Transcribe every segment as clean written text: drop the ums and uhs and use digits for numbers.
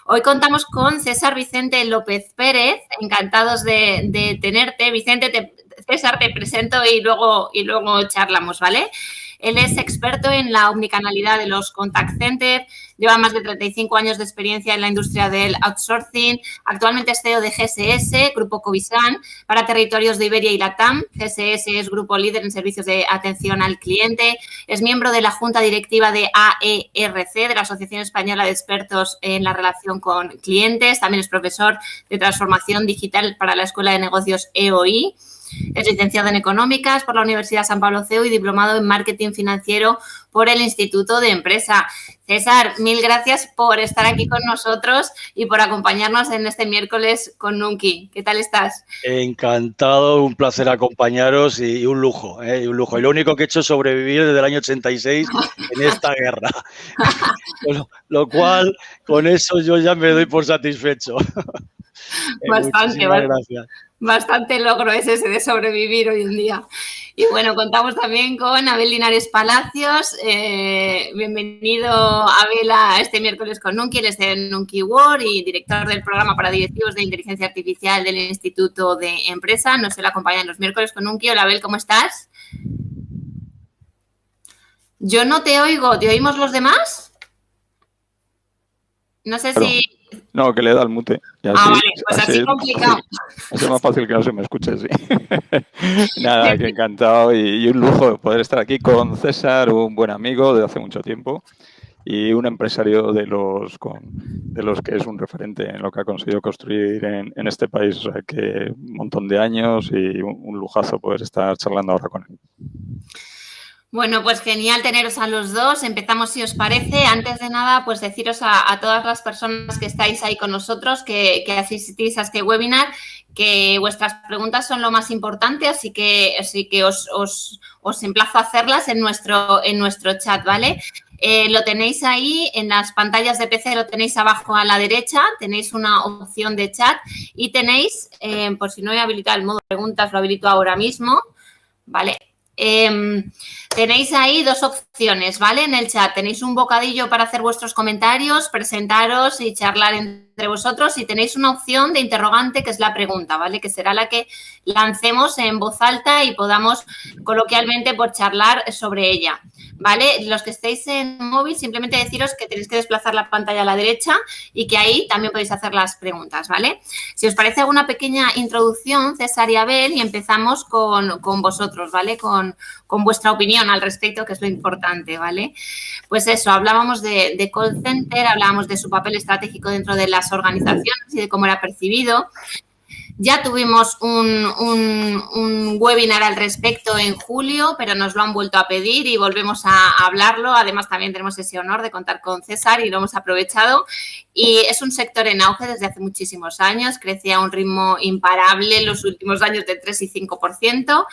Hoy contamos con César Vicente López Pérez, encantados de tenerte. Vicente, César, te presento y luego charlamos, ¿vale? Él es experto en la omnicanalidad de los contact centers, lleva más de 35 años de experiencia en la industria del outsourcing, actualmente es CEO de GSS, Grupo Covisan, para territorios de Iberia y Latam. GSS es grupo líder en servicios de atención al cliente, es miembro de la Junta Directiva de AERC, de la Asociación Española de Expertos en la Relación con Clientes, también es profesor de Transformación Digital para la Escuela de Negocios EOI. Es licenciado en Económicas por la Universidad San Pablo CEU y diplomado en Marketing Financiero por el Instituto de Empresa. César, mil gracias por estar aquí con nosotros y por acompañarnos en este miércoles con Nunki. ¿Qué tal estás? Encantado, un placer acompañaros y un lujo, y un lujo. Y lo único que he hecho es sobrevivir desde el año 86 en esta guerra. Lo cual, con eso yo ya me doy por satisfecho. Bastante logro es ese de sobrevivir hoy en día. Y bueno, contamos también con Abel Linares Palacios. Bienvenido, Abel, a este miércoles con Nunki. Él es de Nunki World y director del programa para directivos de inteligencia artificial del Instituto de Empresa. Nos suele acompañar los miércoles con Nunki. Hola, Abel, ¿cómo estás? Yo no te oigo. ¿Te oímos los demás? No sé si... No, que le da el mute. Vale, pues así complicado. Es más fácil que no se me escuche, sí. Nada, que encantado y un lujo poder estar aquí con César, un buen amigo de hace mucho tiempo y un empresario de los que es un referente en lo que ha conseguido construir en este país. O sea, que un montón de años y un lujazo poder estar charlando ahora con él. Bueno, pues genial teneros a los dos. Empezamos, si os parece. Antes de nada, pues deciros a todas las personas que estáis ahí con nosotros, que asistís a este webinar, que vuestras preguntas son lo más importante, así que os emplazo a hacerlas en nuestro chat, ¿vale? Lo tenéis ahí en las pantallas de PC, lo tenéis abajo a la derecha, tenéis una opción de chat y tenéis, por si no he habilitado el modo preguntas, lo habilito ahora mismo, ¿vale? Tenéis ahí dos opciones, ¿vale? En el chat tenéis un bocadillo para hacer vuestros comentarios, presentaros y charlar entre vosotros y tenéis una opción de interrogante que es la pregunta, ¿vale? Que será la que lancemos en voz alta y podamos coloquialmente por charlar sobre ella, ¿vale? Los que estéis en móvil, simplemente deciros que tenéis que desplazar la pantalla a la derecha y que ahí también podéis hacer las preguntas, ¿vale? Si os parece alguna pequeña introducción, César y Abel, y empezamos con vosotros, ¿vale? Con vuestra opinión al respecto, que es lo importante, ¿vale? Pues eso, hablábamos de call center, hablábamos de su papel estratégico dentro de las organizaciones y de cómo era percibido. Ya tuvimos un webinar al respecto en julio, pero nos lo han vuelto a pedir y volvemos a hablarlo. Además, también tenemos ese honor de contar con César y lo hemos aprovechado. Y es un sector en auge desde hace muchísimos años. Crecía a un ritmo imparable en los últimos años de 3 y 5%.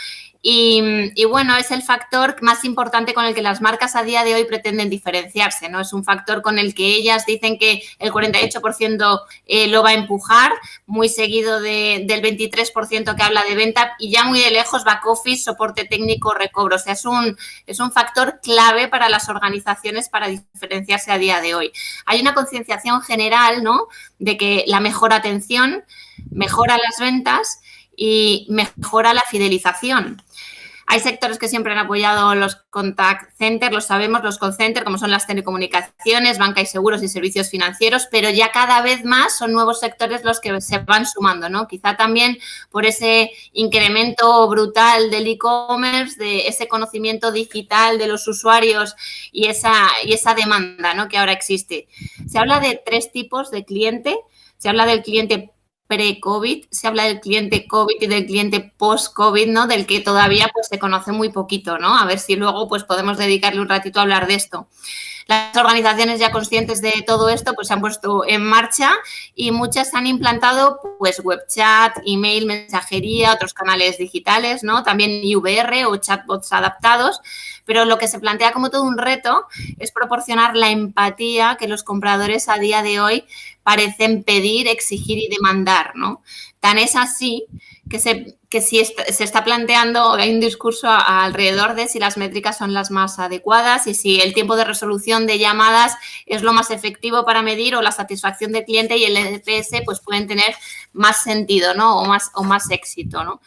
Y bueno, es el factor más importante con el que las marcas a día de hoy pretenden diferenciarse, ¿no? Es un factor con el que ellas dicen que el 48% lo va a empujar, muy seguido del 23% que habla de venta y ya muy de lejos back office, soporte técnico, recobro. O sea, es un factor clave para las organizaciones para diferenciarse a día de hoy. Hay una concienciación general, ¿no?, de que la mejor atención mejora las ventas y mejora la fidelización. Hay sectores que siempre han apoyado los contact centers, lo sabemos, los call centers, como son las telecomunicaciones, banca y seguros y servicios financieros, pero ya cada vez más son nuevos sectores los que se van sumando, ¿no? Quizá también por ese incremento brutal del e-commerce, de ese conocimiento digital de los usuarios y esa demanda, ¿no?, que ahora existe. Se habla de 3 tipos de cliente. Se habla del cliente pre-COVID, se habla del cliente COVID y del cliente post-COVID, ¿no?, del que todavía pues se conoce muy poquito, ¿no? A ver si luego pues podemos dedicarle un ratito a hablar de esto. Las organizaciones ya conscientes de todo esto pues se han puesto en marcha y muchas han implantado pues web chat, email, mensajería, otros canales digitales, ¿no? También IVR o chatbots adaptados, pero lo que se plantea como todo un reto es proporcionar la empatía que los compradores a día de hoy parecen pedir, exigir y demandar, ¿no? Tan es así que si se está planteando, hay un discurso alrededor de si las métricas son las más adecuadas y si el tiempo de resolución de llamadas es lo más efectivo para medir o la satisfacción del cliente y el NPS pues pueden tener más sentido, ¿no? O más éxito, ¿no?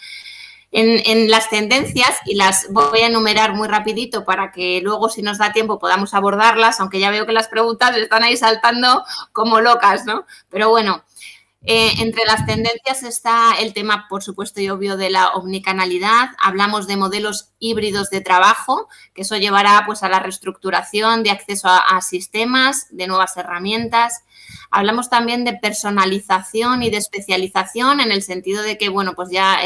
En las tendencias, y las voy a enumerar muy rapidito para que luego, si nos da tiempo, podamos abordarlas, aunque ya veo que las preguntas están ahí saltando como locas, ¿no? Pero bueno, entre las tendencias está el tema, por supuesto y obvio, de la omnicanalidad. Hablamos de modelos híbridos de trabajo, que eso llevará pues a la reestructuración de acceso a sistemas, de nuevas herramientas. Hablamos también de personalización y de especialización en el sentido de que, bueno, pues ya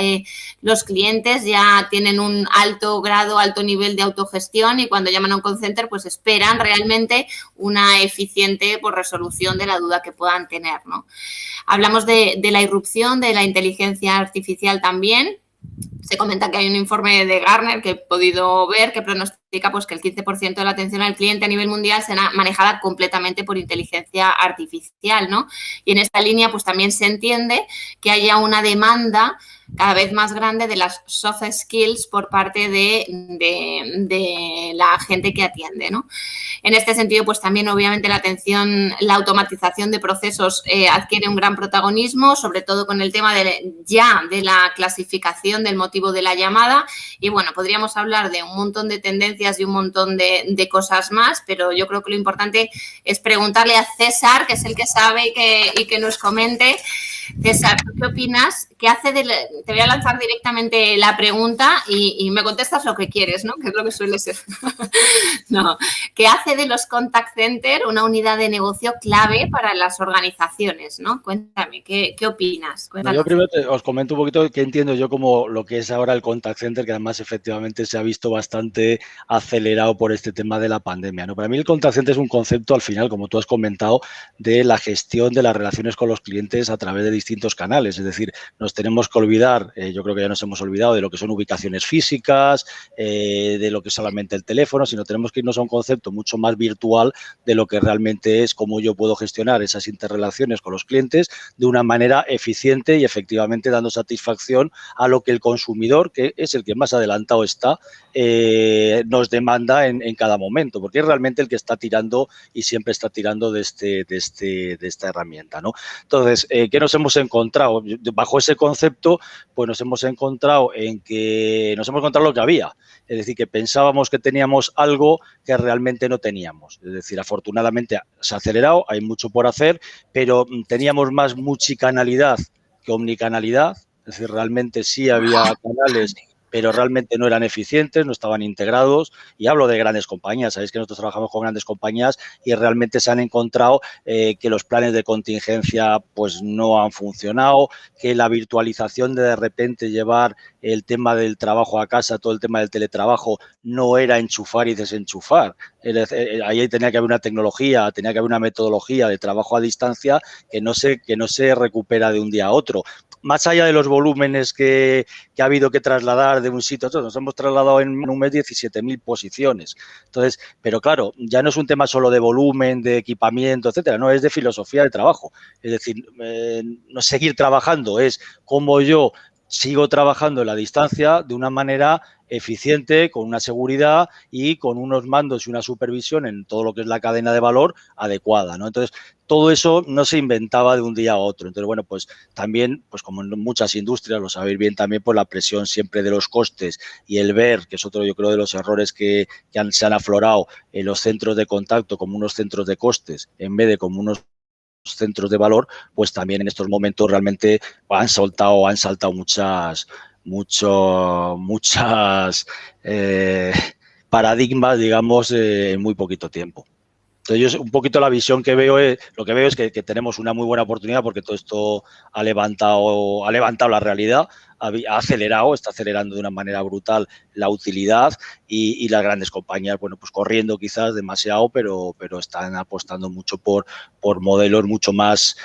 los clientes ya tienen un alto grado, alto nivel de autogestión y cuando llaman a un call center, pues esperan realmente una eficiente pues, resolución de la duda que puedan tener, ¿no? Hablamos de la irrupción de la inteligencia artificial también. Se comenta que hay un informe de Gartner que he podido ver que pronostica pues, que el 15% de la atención al cliente a nivel mundial será manejada completamente por inteligencia artificial, ¿no? Y en esta línea pues también se entiende que haya una demanda cada vez más grande de las soft skills por parte de la gente que atiende, ¿no? En este sentido, pues también obviamente la automatización de procesos adquiere un gran protagonismo, sobre todo con el tema de la clasificación del motivo de la llamada y bueno, podríamos hablar de un montón de tendencias y un montón de cosas más, pero yo creo que lo importante es preguntarle a César, que es el que sabe y que nos comente. César, ¿qué opinas? Te voy a lanzar directamente la pregunta y me contestas lo que quieres, ¿no? Que es lo que suele ser. No. ¿Qué hace de los contact center una unidad de negocio clave para las organizaciones, ¿no? Cuéntame, ¿qué opinas? Yo primero os comento un poquito qué entiendo yo como lo que es ahora el contact center, que además efectivamente se ha visto bastante acelerado por este tema de la pandemia, ¿no? Para mí el contact center es un concepto al final, como tú has comentado, de la gestión de las relaciones con los clientes a través de distintos canales. Es decir, nos tenemos que olvidar, yo creo que ya nos hemos olvidado de lo que son ubicaciones físicas, de lo que es solamente el teléfono, sino tenemos que irnos a un concepto mucho más virtual de lo que realmente es cómo yo puedo gestionar esas interrelaciones con los clientes de una manera eficiente y efectivamente dando satisfacción a lo que el consumidor, que es el que más adelantado está, nos demanda en cada momento, porque es realmente el que está tirando y siempre está tirando de esta herramienta, ¿no? Entonces, ¿qué nos hemos encontrado? Bajo ese concepto, pues nos hemos encontrado lo que había. Es decir, que pensábamos que teníamos algo que realmente no teníamos. Es decir, afortunadamente se ha acelerado, hay mucho por hacer, pero teníamos más multicanalidad que omnicanalidad. Es decir, realmente sí había canales, pero realmente no eran eficientes, no estaban integrados. Y hablo de grandes compañías. Sabéis que nosotros trabajamos con grandes compañías y realmente se han encontrado que los planes de contingencia pues no han funcionado, que la virtualización de repente llevar el tema del trabajo a casa, todo el tema del teletrabajo, no era enchufar y desenchufar. Ahí tenía que haber una tecnología, tenía que haber una metodología de trabajo a distancia que no se recupera de un día a otro. Más allá de los volúmenes que ha habido que trasladar de un sitio a otro, nos hemos trasladado en un mes 17.000 posiciones. Entonces, pero claro, ya no es un tema solo de volumen, de equipamiento, etcétera, no, es de filosofía de trabajo. Es decir, no seguir trabajando, es cómo yo sigo trabajando en la distancia de una manera eficiente, con una seguridad y con unos mandos y una supervisión en todo lo que es la cadena de valor adecuada, ¿no? Entonces, todo eso no se inventaba de un día a otro. Entonces, bueno, pues también, pues como en muchas industrias, lo sabéis bien también, por la presión siempre de los costes y el ver, que es otro, yo creo, de los errores que se han aflorado en los centros de contacto como unos centros de costes en vez de como unos centros de valor, pues también en estos momentos realmente han saltado muchas paradigmas, digamos, en muy poquito tiempo. Entonces, yo un poquito la visión que veo es que tenemos una muy buena oportunidad porque todo esto ha levantado la realidad, está acelerando de una manera brutal la utilidad y las grandes compañías, bueno, pues corriendo quizás demasiado, pero están apostando mucho por modelos mucho más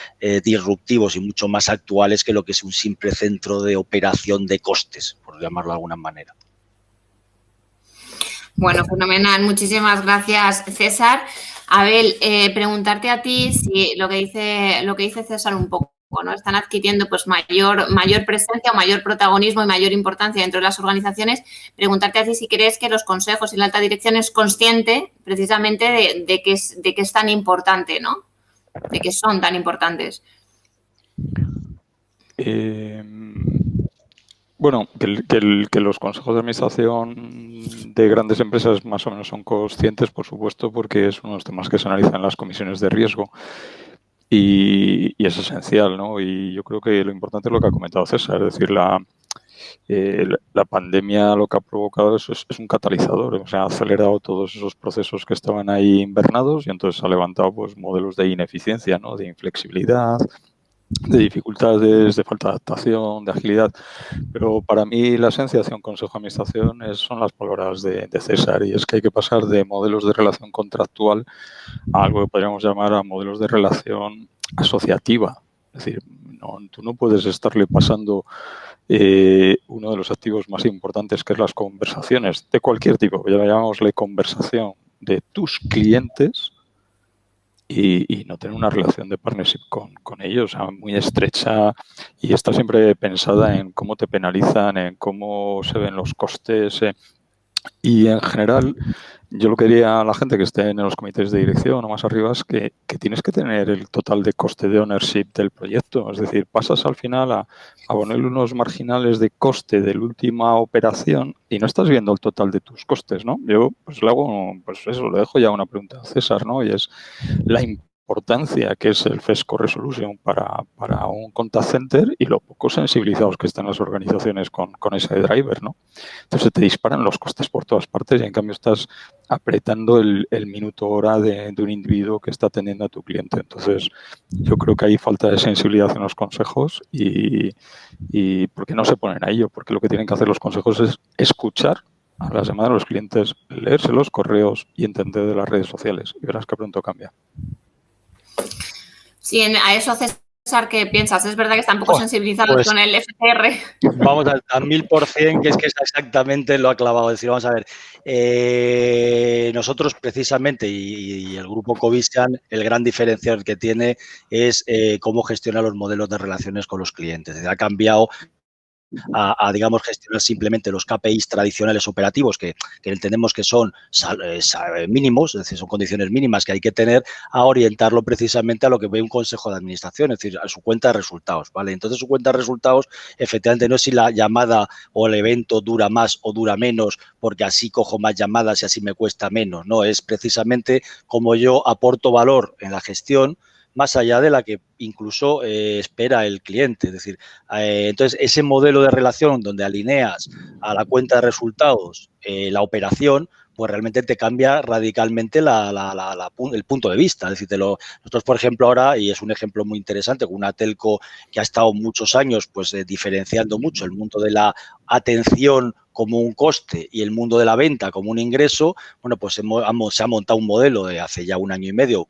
disruptivos y mucho más actuales que lo que es un simple centro de operación de costes, por llamarlo de alguna manera. Bueno, fenomenal. Muchísimas gracias, César. Abel, preguntarte a ti si lo que dice César un poco, poco, ¿no? Están adquiriendo pues mayor presencia o mayor protagonismo y mayor importancia dentro de las organizaciones. Preguntarte a ti si crees que los consejos y la alta dirección es consciente precisamente de que es tan importante, ¿no? De que son tan importantes. Bueno, que los consejos de administración de grandes empresas más o menos son conscientes, por supuesto, porque es uno de los temas que se analizan en las comisiones de riesgo y es esencial, ¿no? Y yo creo que lo importante es lo que ha comentado César, es decir, la pandemia lo que ha provocado es un catalizador, o sea, ha acelerado todos esos procesos que estaban ahí invernados y entonces ha levantado pues modelos de ineficiencia, ¿no? De inflexibilidad, de dificultades, de falta de adaptación, de agilidad. Pero para mí la esencia de un consejo de administración son las palabras de César, y es que hay que pasar de modelos de relación contractual a algo que podríamos llamar a modelos de relación asociativa. Es decir, tú no puedes estarle pasando uno de los activos más importantes, que es las conversaciones de cualquier tipo, ya llamámosle conversación, de tus clientes, y no tener una relación de partnership con ellos, o sea, muy estrecha, y está siempre pensada en cómo te penalizan, en cómo se ven los costes. Y en general, yo lo que diría a la gente que esté en los comités de dirección o más arriba es que tienes que tener el total de coste de ownership del proyecto. Es decir, pasas al final a ponerle unos marginales de coste de la última operación y no estás viendo el total de tus costes, ¿no? Yo pues le hago, pues eso, le dejo ya una pregunta a César, ¿no? Y es la importancia que es el FESCO Resolution para un contact center y lo poco sensibilizados que están las organizaciones con ese driver, ¿no? Entonces te disparan los costes por todas partes y en cambio estás apretando el minuto hora de un individuo que está atendiendo a tu cliente. Entonces yo creo que hay falta de sensibilidad en los consejos y porque no se ponen a ello, porque lo que tienen que hacer los consejos es escuchar a las llamadas de los clientes, leerse los correos y entender de las redes sociales, y verás que pronto cambia. Sí, a eso, César, ¿qué piensas? ¿Es verdad que están poco sensibilizados pues, con el FCR? Vamos al 1000%, que es exactamente lo ha clavado. Es decir, vamos a ver, nosotros precisamente y el grupo Covisian, el gran diferencial que tiene es cómo gestiona los modelos de relaciones con los clientes. Ha cambiado a digamos, gestionar simplemente los KPIs tradicionales operativos que entendemos que son mínimos, es decir, son condiciones mínimas que hay que tener, a orientarlo precisamente a lo que ve un consejo de administración, es decir, a su cuenta de resultados, ¿vale? Entonces, su cuenta de resultados, efectivamente, no es si la llamada o el evento dura más o dura menos, porque así cojo más llamadas y así me cuesta menos, no, es precisamente como yo aporto valor en la gestión, más allá de la que incluso espera el cliente. Es decir, entonces ese modelo de relación donde alineas a la cuenta de resultados la operación, pues realmente te cambia radicalmente el punto de vista. Es decir, nosotros, por ejemplo, ahora, y es un ejemplo muy interesante, con una telco que ha estado muchos años pues diferenciando mucho el mundo de la atención como un coste y el mundo de la venta como un ingreso, bueno, pues se ha montado un modelo de hace ya 1 año y medio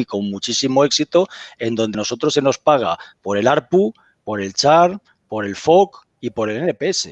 con muchísimo éxito, en donde nosotros se nos paga por el ARPU, por el churn, por el FOC y por el NPS.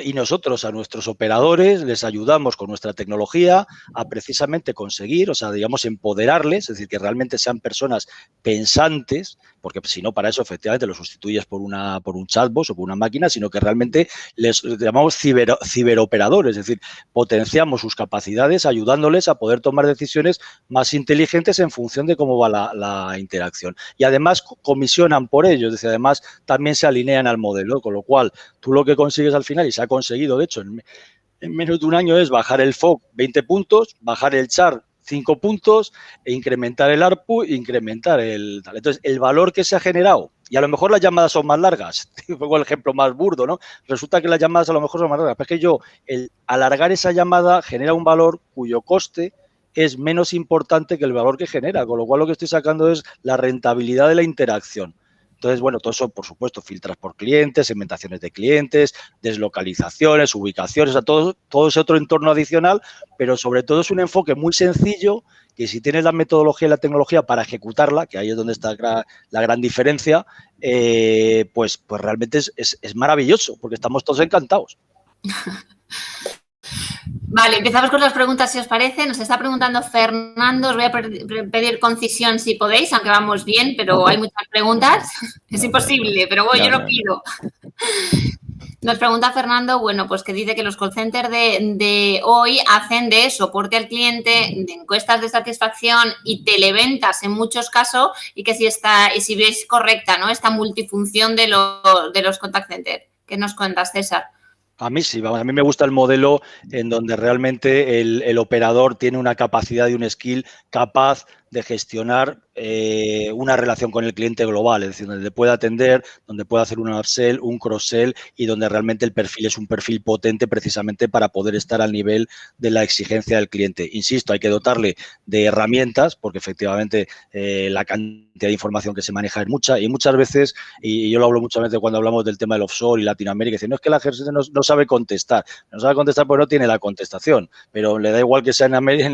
Y nosotros a nuestros operadores les ayudamos con nuestra tecnología a precisamente conseguir, o sea, digamos, empoderarles, es decir, que realmente sean personas pensantes, porque si no, para eso efectivamente lo sustituyes por un chatbot o por una máquina, sino que realmente les llamamos ciberoperadores, es decir, potenciamos sus capacidades ayudándoles a poder tomar decisiones más inteligentes en función de cómo va la interacción. Y además comisionan por ello, es decir, además también se alinean al modelo, con lo cual tú lo que consigues al final, y se ha conseguido, de hecho, en menos de 1 año, es bajar el FOC 20 puntos, bajar el churn 5 puntos e incrementar el ARPU, incrementar el tal. Entonces, el valor que se ha generado, y a lo mejor las llamadas son más largas, pongo el ejemplo más burdo, ¿no? Resulta que las llamadas a lo mejor son más largas, pero es que el alargar esa llamada genera un valor cuyo coste es menos importante que el valor que genera, con lo cual lo que estoy sacando es la rentabilidad de la interacción. Entonces, bueno, todo eso, por supuesto, filtras por clientes, segmentaciones de clientes, deslocalizaciones, ubicaciones, o sea, todo ese otro entorno adicional, pero sobre todo es un enfoque muy sencillo que si tienes la metodología y la tecnología para ejecutarla, que ahí es donde está la gran diferencia, pues realmente es maravilloso, porque estamos todos encantados. Vale, empezamos con las preguntas, si os parece. Nos está preguntando Fernando. Os voy a pedir concisión si podéis, aunque vamos bien, pero hay muchas preguntas. Es imposible, pero bueno, yo lo pido. Nos pregunta Fernando, bueno, pues que dice que los call centers de hoy hacen de soporte al cliente, de encuestas de satisfacción y televentas en muchos casos, y que si veis correcta, ¿no?, esta multifunción de los contact centers. ¿Qué nos cuentas, César? A mí sí, vamos, a mí me gusta el modelo en donde realmente el operador tiene una capacidad y un skill capaz de gestionar una relación con el cliente global, es decir, donde puede atender, donde puede hacer un upsell, un cross-sell y donde realmente el perfil es un perfil potente precisamente para poder estar al nivel de la exigencia del cliente. Insisto, hay que dotarle de herramientas porque efectivamente la cantidad de información que se maneja es mucha y muchas veces, y yo lo hablo muchas veces cuando hablamos del tema del offshore y Latinoamérica, dicen, no, es que la gente no sabe contestar. No sabe contestar porque no tiene la contestación, pero le da igual que sea en América,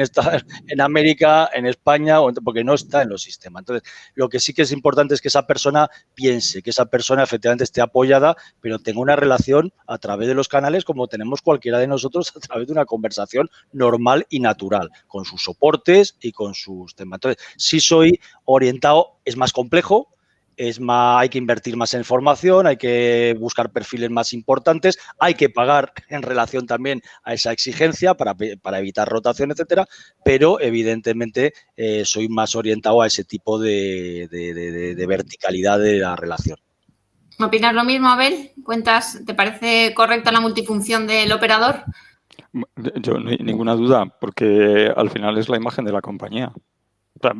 en España, porque no está en los sistemas. Entonces, lo que sí que es importante es que esa persona piense, que esa persona efectivamente esté apoyada, pero tenga una relación a través de los canales como tenemos cualquiera de nosotros a través de una conversación normal y natural, con sus soportes y con sus temas. Entonces, sí soy orientado, es más complejo, hay que invertir más en formación, hay que buscar perfiles más importantes, hay que pagar en relación también a esa exigencia para evitar rotación, etcétera, pero evidentemente soy más orientado a ese tipo de verticalidad de la relación. ¿Opinas lo mismo, Abel? ¿Te parece correcta la multifunción del operador? Yo, ninguna duda, porque al final es la imagen de la compañía. O sea,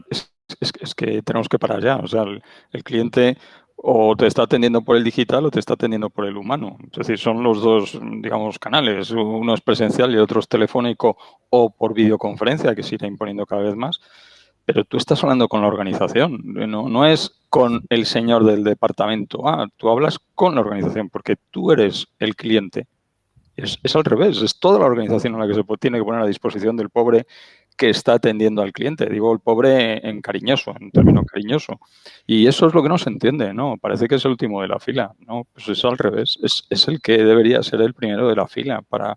es que tenemos que parar ya. O sea, el cliente o te está atendiendo por el digital o te está atendiendo por el humano. Es decir, son los dos, digamos, canales. Uno es presencial y el otro es telefónico o por videoconferencia, que se irá imponiendo cada vez más. Pero tú estás hablando con la organización, no es con el señor del departamento. Tú hablas con la organización porque tú eres el cliente. Es al revés, es toda la organización a la que se tiene que poner a disposición del pobre que está atendiendo al cliente. Digo el pobre en cariñoso, en término cariñoso. Y eso es lo que no se entiende, ¿no? Parece que es el último de la fila, ¿no? Pues es al revés, es el que debería ser el primero de la fila para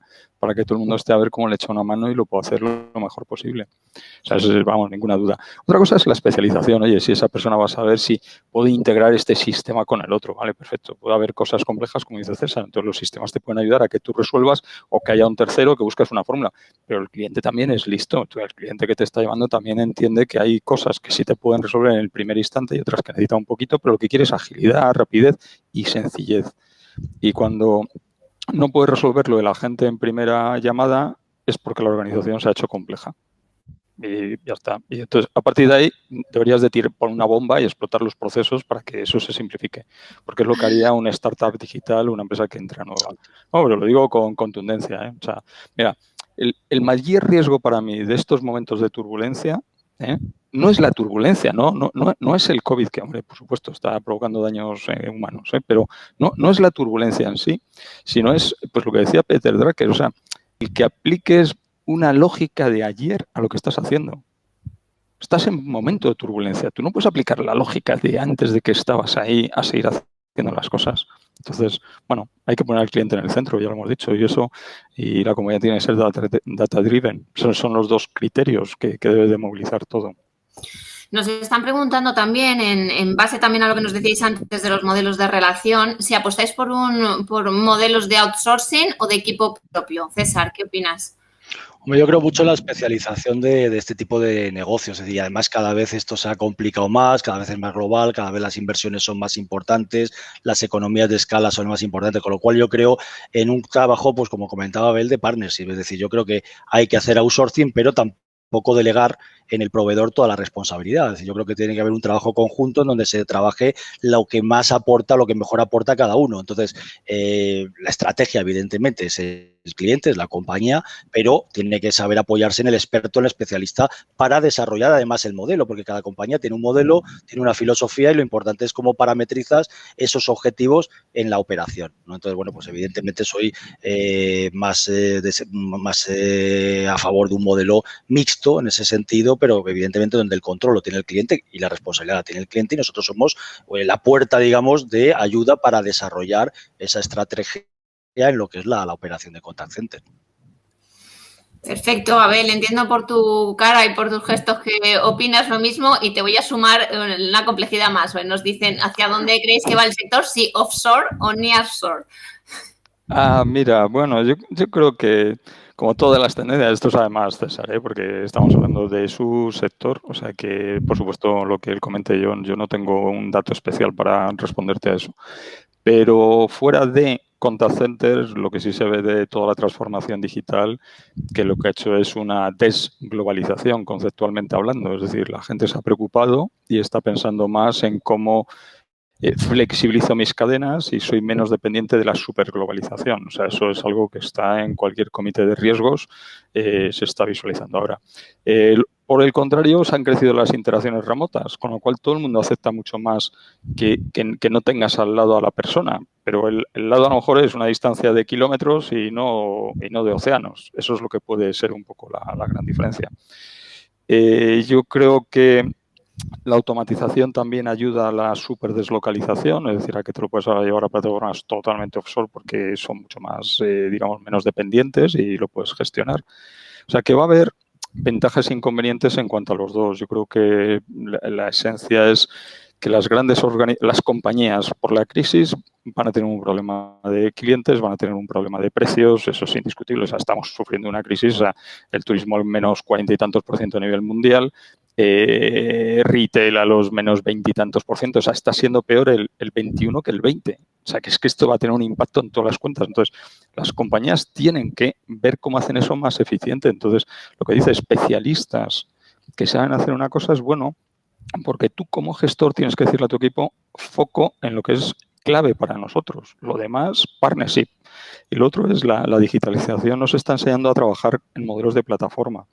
que todo el mundo esté a ver cómo le echa una mano y lo pueda hacer lo mejor posible. O sea, eso es, vamos, ninguna duda. Otra cosa es la especialización. Oye, si esa persona va a saber si puede integrar este sistema con el otro, ¿vale? Perfecto. Puede haber cosas complejas, como dice César. Entonces, los sistemas te pueden ayudar a que tú resuelvas o que haya un tercero que busques una fórmula. Pero el cliente también es listo. El cliente que te está llevando también entiende que hay cosas que sí te pueden resolver en el primer instante y otras que necesitan un poquito, pero lo que quiere es agilidad, rapidez y sencillez. Y cuando no puedes resolverlo de la gente en primera llamada es porque la organización se ha hecho compleja. Y ya está. Y entonces, a partir de ahí, deberías de tirar por una bomba y explotar los procesos para que eso se simplifique. Porque es lo que haría una startup digital, una empresa que entra nueva. No, pero lo digo con contundencia, ¿eh? O sea, mira, el mayor riesgo para mí de estos momentos de turbulencia, no es la turbulencia, no es el COVID, que, hombre, por supuesto, está provocando daños humanos, pero no es la turbulencia en sí, sino es, pues lo que decía Peter Drucker, o sea, el que apliques una lógica de ayer a lo que estás haciendo. Estás en un momento de turbulencia. Tú no puedes aplicar la lógica de antes de que estabas ahí a seguir haciendo las cosas. Entonces, bueno, hay que poner al cliente en el centro, ya lo hemos dicho, y la compañía tiene que ser data-driven. Son los dos criterios que debe de movilizar todo. Nos están preguntando también, en base también a lo que nos decíais antes de los modelos de relación, si apostáis por modelos de outsourcing o de equipo propio. César, ¿qué opinas? Yo creo mucho en la especialización de este tipo de negocios. Es decir, además cada vez esto se ha complicado más, cada vez es más global, cada vez las inversiones son más importantes, las economías de escala son más importantes, con lo cual yo creo en un trabajo, pues como comentaba Abel, de partnership. Es decir, yo creo que hay que hacer outsourcing, pero tampoco delegar en el proveedor toda la responsabilidad. Es decir, yo creo que tiene que haber un trabajo conjunto en donde se trabaje lo que más aporta, lo que mejor aporta a cada uno. Entonces, la estrategia, evidentemente, es el cliente, es la compañía, pero tiene que saber apoyarse en el experto, en el especialista, para desarrollar además el modelo, porque cada compañía tiene un modelo, tiene una filosofía y lo importante es cómo parametrizas esos objetivos en la operación, ¿no? Entonces, bueno, pues evidentemente soy más a favor de un modelo mixto en ese sentido, pero evidentemente donde el control lo tiene el cliente y la responsabilidad la tiene el cliente y nosotros somos la puerta, digamos, de ayuda para desarrollar esa estrategia en lo que es la operación de contact center. Perfecto, Abel, entiendo por tu cara y por tus gestos que opinas lo mismo y te voy a sumar una complejidad más. Nos dicen, ¿hacia dónde creéis que va el sector? ¿Si offshore o nearshore? Mira, bueno, yo creo que como todas las tendencias, esto es además César, porque estamos hablando de su sector, o sea que por supuesto lo que él comente yo no tengo un dato especial para responderte a eso. Pero fuera de contact centers, lo que sí se ve de toda la transformación digital, que lo que ha hecho es una desglobalización conceptualmente hablando. Es decir, la gente se ha preocupado y está pensando más en cómo flexibilizo mis cadenas y soy menos dependiente de la superglobalización. O sea, eso es algo que está en cualquier comité de riesgos, se está visualizando ahora. Por el contrario, se han crecido las interacciones remotas, con lo cual todo el mundo acepta mucho más que no tengas al lado a la persona, pero el lado a lo mejor es una distancia de kilómetros y no de océanos. Eso es lo que puede ser un poco la gran diferencia. Yo creo que la automatización también ayuda a la superdeslocalización, es decir, a que te lo puedes llevar a plataformas totalmente offshore porque son mucho más, digamos, menos dependientes y lo puedes gestionar. O sea, que va a haber ventajas e inconvenientes en cuanto a los dos. Yo creo que la esencia es que las compañías por la crisis van a tener un problema de clientes, van a tener un problema de precios, eso es indiscutible. O sea, estamos sufriendo una crisis, o sea, el turismo al menos 40 y tantos % a nivel mundial, retail a los menos 20 y tantos %, o sea, está siendo peor el 21 que el 20. O sea, que es que esto va a tener un impacto en todas las cuentas. Entonces, las compañías tienen que ver cómo hacen eso más eficiente. Entonces, lo que dice especialistas que saben hacer una cosa es bueno, porque tú como gestor tienes que decirle a tu equipo foco en lo que es clave para nosotros. Lo demás, partnership. Y lo otro es la digitalización. Nos está enseñando a trabajar en modelos de plataforma.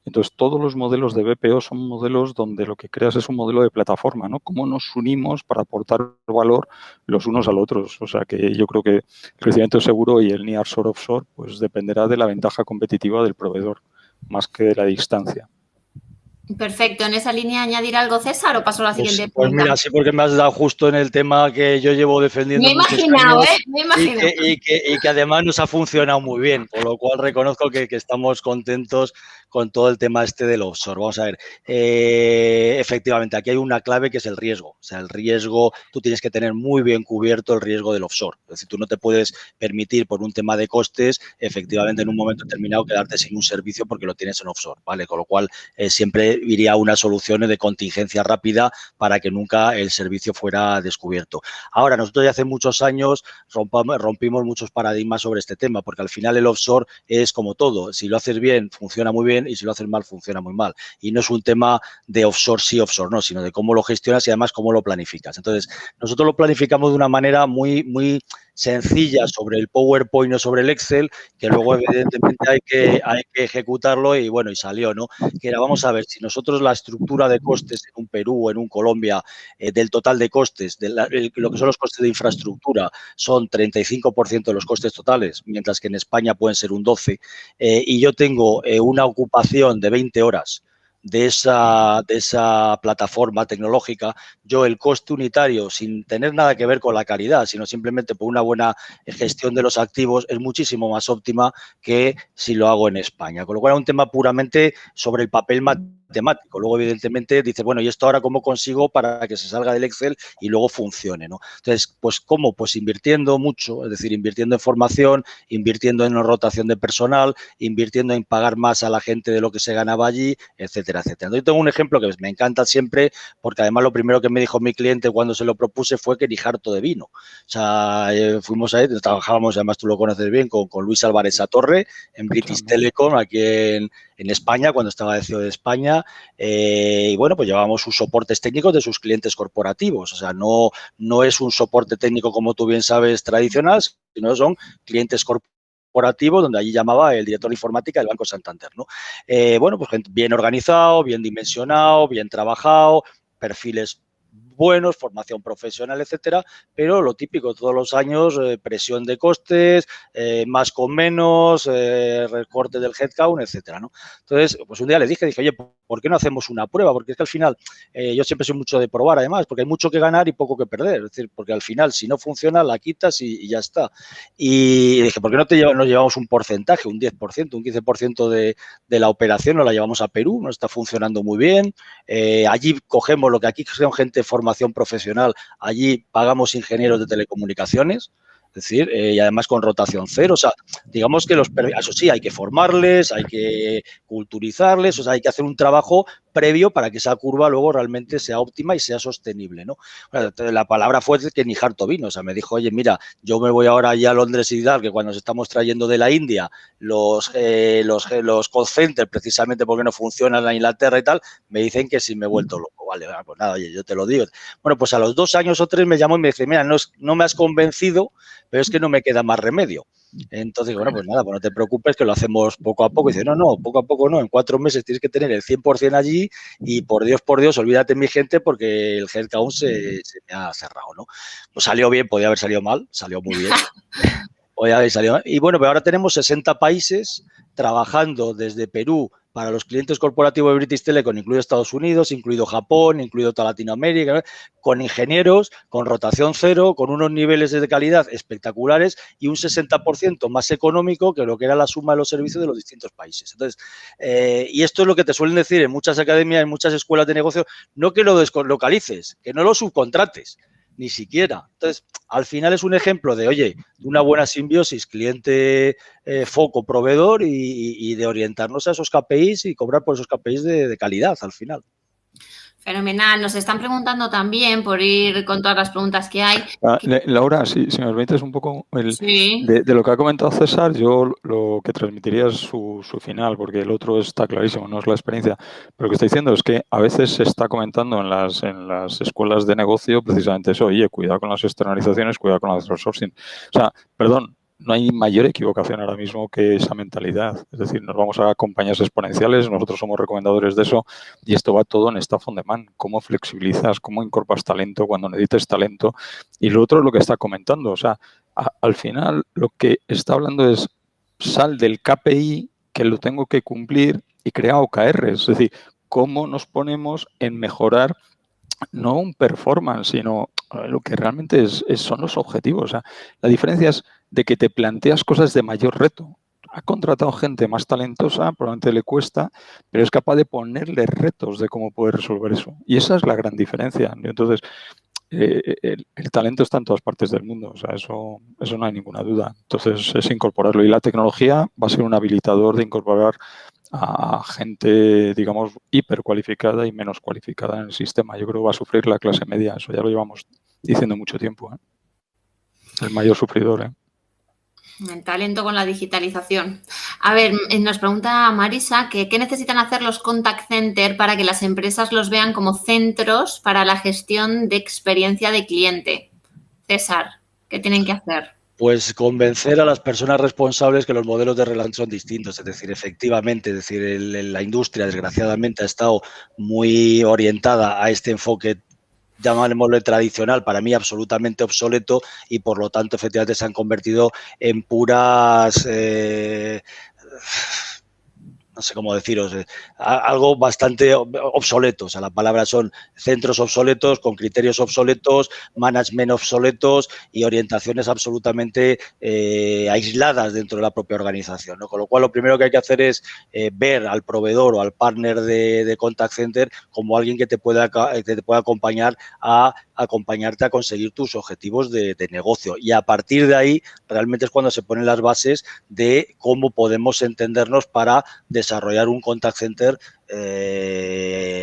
Entonces, todos los modelos de BPO son modelos donde lo que creas es un modelo de plataforma, ¿no? Cómo nos unimos para aportar valor los unos a los otros. O sea, que yo creo que el crecimiento seguro y el nearshore offshore pues dependerá de la ventaja competitiva del proveedor, más que de la distancia. Perfecto. ¿En esa línea añadir algo, César, o paso a la siguiente pues pregunta? Mira, sí, porque me has dado justo en el tema que yo llevo defendiendo muchos años y que además nos ha funcionado muy bien, con lo cual reconozco que estamos contentos con todo el tema este del offshore. Vamos a ver, efectivamente, aquí hay una clave que es el riesgo. O sea, el riesgo, tú tienes que tener muy bien cubierto el riesgo del offshore. Es decir, tú no te puedes permitir por un tema de costes, efectivamente, en un momento determinado quedarte sin un servicio porque lo tienes en offshore, ¿vale? Con lo cual, siempre iría una solución de contingencia rápida para que nunca el servicio fuera descubierto. Ahora, nosotros ya hace muchos años rompimos muchos paradigmas sobre este tema, porque al final el offshore es como todo. Si lo haces bien, funciona muy bien, y si lo haces mal, funciona muy mal. Y no es un tema de offshore sí, offshore no, sino de cómo lo gestionas y además cómo lo planificas. Entonces, nosotros lo planificamos de una manera muy sencilla sobre el PowerPoint o sobre el Excel, que luego evidentemente hay que ejecutarlo y bueno, y salió, ¿no? Que era, vamos a ver, si nosotros la estructura de costes en un Perú o en un Colombia, del total de costes, lo que son los costes de infraestructura, son 35% de los costes totales, mientras que en España pueden ser un 12%, y yo tengo una ocupación de 20 horas de esa plataforma tecnológica, yo el coste unitario, sin tener nada que ver con la calidad, sino simplemente por una buena gestión de los activos, es muchísimo más óptima que si lo hago en España. Con lo cual es un tema puramente sobre el papel matemático. Luego, evidentemente, dices, bueno, ¿y esto ahora cómo consigo para que se salga del Excel y luego funcione, ¿no? Entonces, pues, ¿cómo? Pues invirtiendo mucho, es decir, invirtiendo en formación, invirtiendo en rotación de personal, invirtiendo en pagar más a la gente de lo que se ganaba allí, etcétera, etcétera. Yo tengo un ejemplo que me encanta siempre, porque además lo primero que me dijo mi cliente cuando se lo propuse fue que ni harto de vino. O sea, fuimos ahí, trabajábamos, además tú lo conoces bien, con Luis Álvarez Atorre en British Telecom, aquí en España, cuando estaba de CEO de España, y bueno, pues llevábamos sus soportes técnicos de sus clientes corporativos. O sea, no es un soporte técnico, como tú bien sabes, tradicional, sino son clientes corporativos, donde allí llamaba el director de informática del Banco Santander, ¿no? Bueno, pues bien organizado, bien dimensionado, bien trabajado, perfiles buenos, formación profesional, etcétera, pero lo típico, todos los años, presión de costes, más con menos, recorte del headcount, etcétera, ¿no? Entonces, pues un día le dije, oye, ¿por qué no hacemos una prueba? Porque es que al final, yo siempre soy mucho de probar, además, porque hay mucho que ganar y poco que perder. Es decir, porque al final, si no funciona, la quitas y ya está. Y dije, ¿por qué nos llevamos un porcentaje, un 10%, un 15% de la operación, nos la llevamos a Perú, nos está funcionando muy bien. Allí cogemos lo que aquí son gente de formación profesional, allí pagamos ingenieros de telecomunicaciones. Es decir, y además con rotación cero. O sea, digamos que eso sí, hay que formarles, hay que culturizarles, o sea, hay que hacer un trabajo previo para que esa curva luego realmente sea óptima y sea sostenible, ¿no? Bueno, la palabra fue que ni harto vino. O sea, me dijo, oye, mira, yo me voy ahora ya a Londres y tal, que cuando nos estamos trayendo de la India los call centers, precisamente porque no funcionan en Inglaterra y tal, me dicen que si me he vuelto loco. Vale, pues nada, oye, yo te lo digo. Bueno, pues a los 2 años o 3 me llamó y me dice, mira, no me has convencido, pero es que no me queda más remedio. Entonces, bueno, pues nada, pues no te preocupes que lo hacemos poco a poco. Y dice, no, poco a poco no, en 4 meses tienes que tener el 100% allí y por Dios, olvídate mi gente porque el headcount se me ha cerrado, ¿no? Pues salió bien, podía haber salido mal, salió muy bien. Podía haber salido mal. Y bueno, pero ahora tenemos 60 países trabajando desde Perú para los clientes corporativos de British Telecom, incluido Estados Unidos, incluido Japón, incluido toda Latinoamérica, con ingenieros, con rotación cero, con unos niveles de calidad espectaculares y un 60% más económico que lo que era la suma de los servicios de los distintos países. Entonces, y esto es lo que te suelen decir en muchas academias, en muchas escuelas de negocio, no que lo deslocalices, que no lo subcontrates, ni siquiera. Entonces, al final es un ejemplo de, oye, de una buena simbiosis cliente, foco, proveedor y de orientarnos a esos KPIs y cobrar por esos KPIs de calidad al final. Fenomenal. Nos están preguntando también, por ir con todas las preguntas que hay. Laura, si me permites un poco sí. de lo que ha comentado César, yo lo que transmitiría es su final, porque el otro está clarísimo, no es la experiencia. Pero lo que está diciendo es que a veces se está comentando en las escuelas de negocio precisamente eso, oye, cuidado con las externalizaciones, cuidado con las outsourcing. O sea, perdón, no hay mayor equivocación ahora mismo que esa mentalidad. Es decir, nos vamos a compañías exponenciales, nosotros somos recomendadores de eso y esto va todo en staff on demand. Cómo flexibilizas, cómo incorporas talento cuando necesites talento. Y lo otro es lo que está comentando. O sea, al final lo que está hablando es sal del KPI que lo tengo que cumplir y crea OKRs. Es decir, cómo nos ponemos en mejorar no un performance, sino lo que realmente son los objetivos. O sea, la diferencia es de que te planteas cosas de mayor reto. Ha contratado gente más talentosa, probablemente le cuesta, pero es capaz de ponerle retos de cómo poder resolver eso. Y esa es la gran diferencia. Entonces, el talento está en todas partes del mundo, o sea, eso no hay ninguna duda. Entonces, es incorporarlo. Y la tecnología va a ser un habilitador de incorporar a gente, digamos, hipercualificada y menos cualificada en el sistema. Yo creo que va a sufrir la clase media, eso ya lo llevamos diciendo mucho tiempo. El mayor sufridor. El talento con la digitalización. A ver, nos pregunta Marisa que ¿qué necesitan hacer los contact center para que las empresas los vean como centros para la gestión de experiencia de cliente? César, ¿qué tienen que hacer? Pues convencer a las personas responsables que los modelos de relación son distintos. Es decir, efectivamente, la industria desgraciadamente ha estado muy orientada a este enfoque, llamémoslo tradicional, para mí absolutamente obsoleto y por lo tanto efectivamente se han convertido en puras, no sé cómo deciros, algo bastante obsoleto. O sea, las palabras son centros obsoletos, con criterios obsoletos, management obsoletos y orientaciones absolutamente aisladas dentro de la propia organización, ¿no? Con lo cual, lo primero que hay que hacer es ver al proveedor o al partner de contact center como alguien que te pueda acompañarte a conseguir tus objetivos de negocio. Y a partir de ahí, realmente es cuando se ponen las bases de cómo podemos entendernos para desarrollar un contact center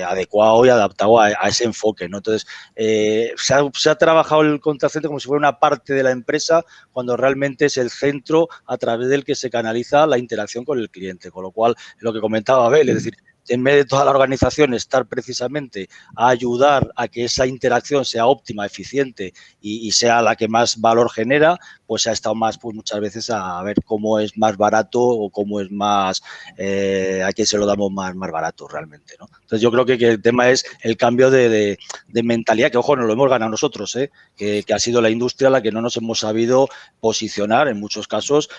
adecuado y adaptado a ese enfoque, ¿no? Entonces, se ha trabajado el contact center como si fuera una parte de la empresa cuando realmente es el centro a través del que se canaliza la interacción con el cliente, con lo cual, lo que comentaba Abel, es decir, en vez de toda la organización estar precisamente a ayudar a que esa interacción sea óptima, eficiente y sea la que más valor genera, pues ha estado más, pues muchas veces a ver cómo es más barato o cómo es más, a quién se lo damos más barato realmente, ¿no? Entonces yo creo que el tema es el cambio de mentalidad, que ojo, nos lo hemos ganado nosotros, que ha sido la industria la que no nos hemos sabido posicionar en muchos casos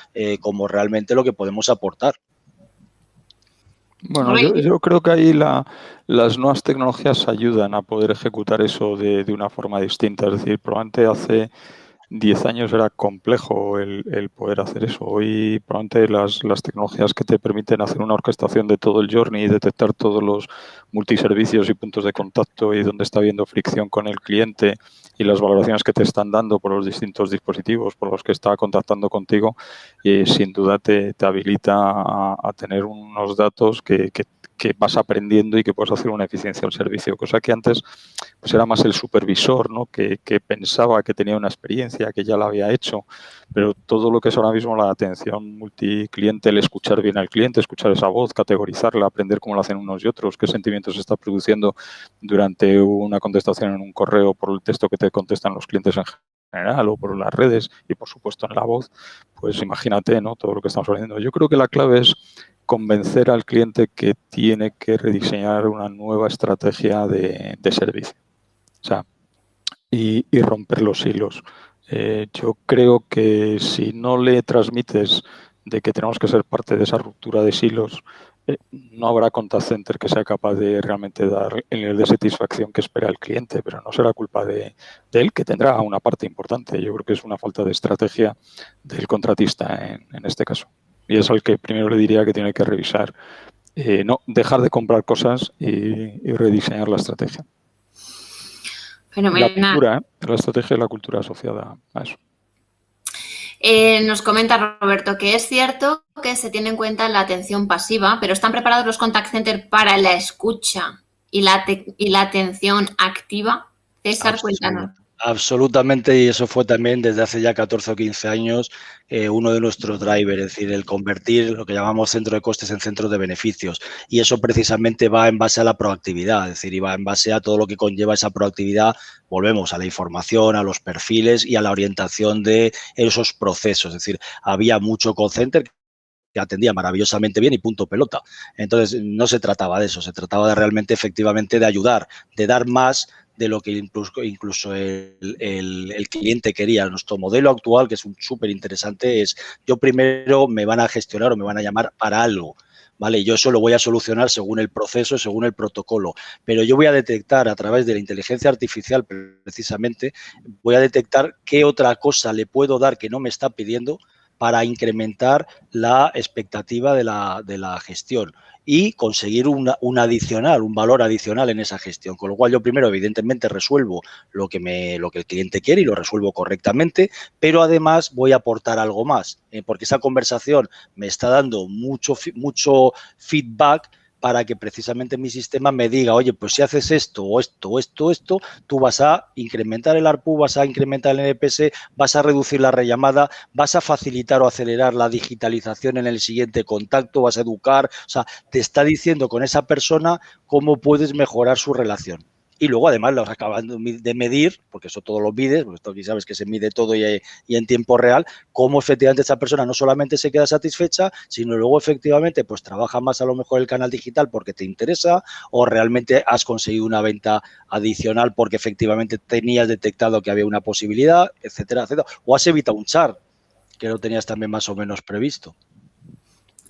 como realmente lo que podemos aportar. Bueno, yo creo que ahí las nuevas tecnologías ayudan a poder ejecutar eso de una forma distinta. Es decir, probablemente hace 10 años era complejo el poder hacer eso. Hoy probablemente las tecnologías que te permiten hacer una orquestación de todo el journey, detectar todos los multiservicios y puntos de contacto y donde está habiendo fricción con el cliente y las valoraciones que te están dando por los distintos dispositivos por los que está contactando contigo, sin duda te habilita a tener unos datos que vas aprendiendo y que puedes hacer una eficiencia al servicio, cosa que antes pues era más el supervisor, ¿no? que pensaba que tenía una experiencia, que ya la había hecho, pero todo lo que es ahora mismo la atención multicliente, el escuchar bien al cliente, escuchar esa voz, categorizarla, aprender cómo lo hacen unos y otros, qué sentimientos se está produciendo durante una contestación en un correo por el texto que te contestan los clientes en general o por las redes y, por supuesto, en la voz, pues imagínate, ¿no? Todo lo que estamos hablando. Yo creo que la clave es convencer al cliente que tiene que rediseñar una nueva estrategia de servicio. O sea, y romper los hilos. Yo creo que si no le transmites de que tenemos que ser parte de esa ruptura de silos, no habrá contact center que sea capaz de realmente dar el nivel de satisfacción que espera el cliente, pero no será culpa de él, que tendrá una parte importante. Yo creo que es una falta de estrategia del contratista en este caso. Y es al que primero le diría que tiene que revisar, no dejar de comprar cosas y rediseñar la estrategia. Fenomenal. La cultura, la estrategia y la cultura asociada a eso. Nos comenta Roberto que es cierto que se tiene en cuenta la atención pasiva, pero ¿están preparados los contact centers para la escucha y la atención activa? César, cuéntanos. Absolutamente, y eso fue también desde hace ya 14 o 15 años uno de nuestros drivers, es decir, el convertir lo que llamamos centro de costes en centros de beneficios. Y eso precisamente va en base a la proactividad, es decir, y va en base a todo lo que conlleva esa proactividad. Volvemos a la información, a los perfiles y a la orientación de esos procesos. Es decir, había mucho call center que atendía maravillosamente bien y punto pelota. Entonces, no se trataba de eso, se trataba de realmente, efectivamente, de ayudar, de dar más de lo que incluso el cliente quería. Nuestro modelo actual, que es súper interesante, es yo primero me van a gestionar o me van a llamar para algo, ¿vale? Yo eso lo voy a solucionar según el proceso, según el protocolo, pero yo voy a detectar a través de la inteligencia artificial, precisamente, voy a detectar qué otra cosa le puedo dar que no me está pidiendo para incrementar la expectativa de la gestión y conseguir un valor adicional en esa gestión. Con lo cual yo primero, evidentemente, resuelvo lo que el cliente quiere y lo resuelvo correctamente, pero además voy a aportar algo más, porque esa conversación me está dando mucho feedback para que precisamente mi sistema me diga, oye, pues si haces esto o esto o esto o esto, tú vas a incrementar el ARPU, vas a incrementar el NPS, vas a reducir la rellamada, vas a facilitar o acelerar la digitalización en el siguiente contacto, vas a educar, o sea, te está diciendo con esa persona cómo puedes mejorar su relación. Y luego, además, los acaban de medir, porque eso todo lo mides, porque esto aquí sabes que se mide todo y en tiempo real, cómo efectivamente esa persona no solamente se queda satisfecha, sino luego efectivamente pues trabaja más a lo mejor el canal digital porque te interesa o realmente has conseguido una venta adicional porque efectivamente tenías detectado que había una posibilidad, etcétera, etcétera. O has evitado un churn, que lo tenías también más o menos previsto.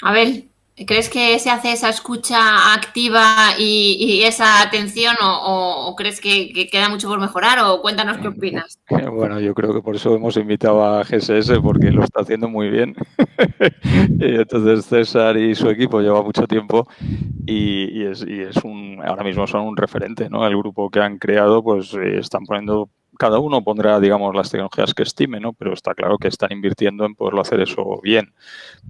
A ver, ¿crees que se hace esa escucha activa y esa atención o crees que queda mucho por mejorar o cuéntanos qué opinas? Bueno, yo creo que por eso hemos invitado a GSS porque lo está haciendo muy bien. Y entonces César y su equipo lleva mucho tiempo y ahora mismo son un referente, ¿no? El grupo que han creado pues están poniendo, cada uno pondrá, digamos, las tecnologías que estime, ¿no? Pero está claro que están invirtiendo en poderlo hacer eso bien.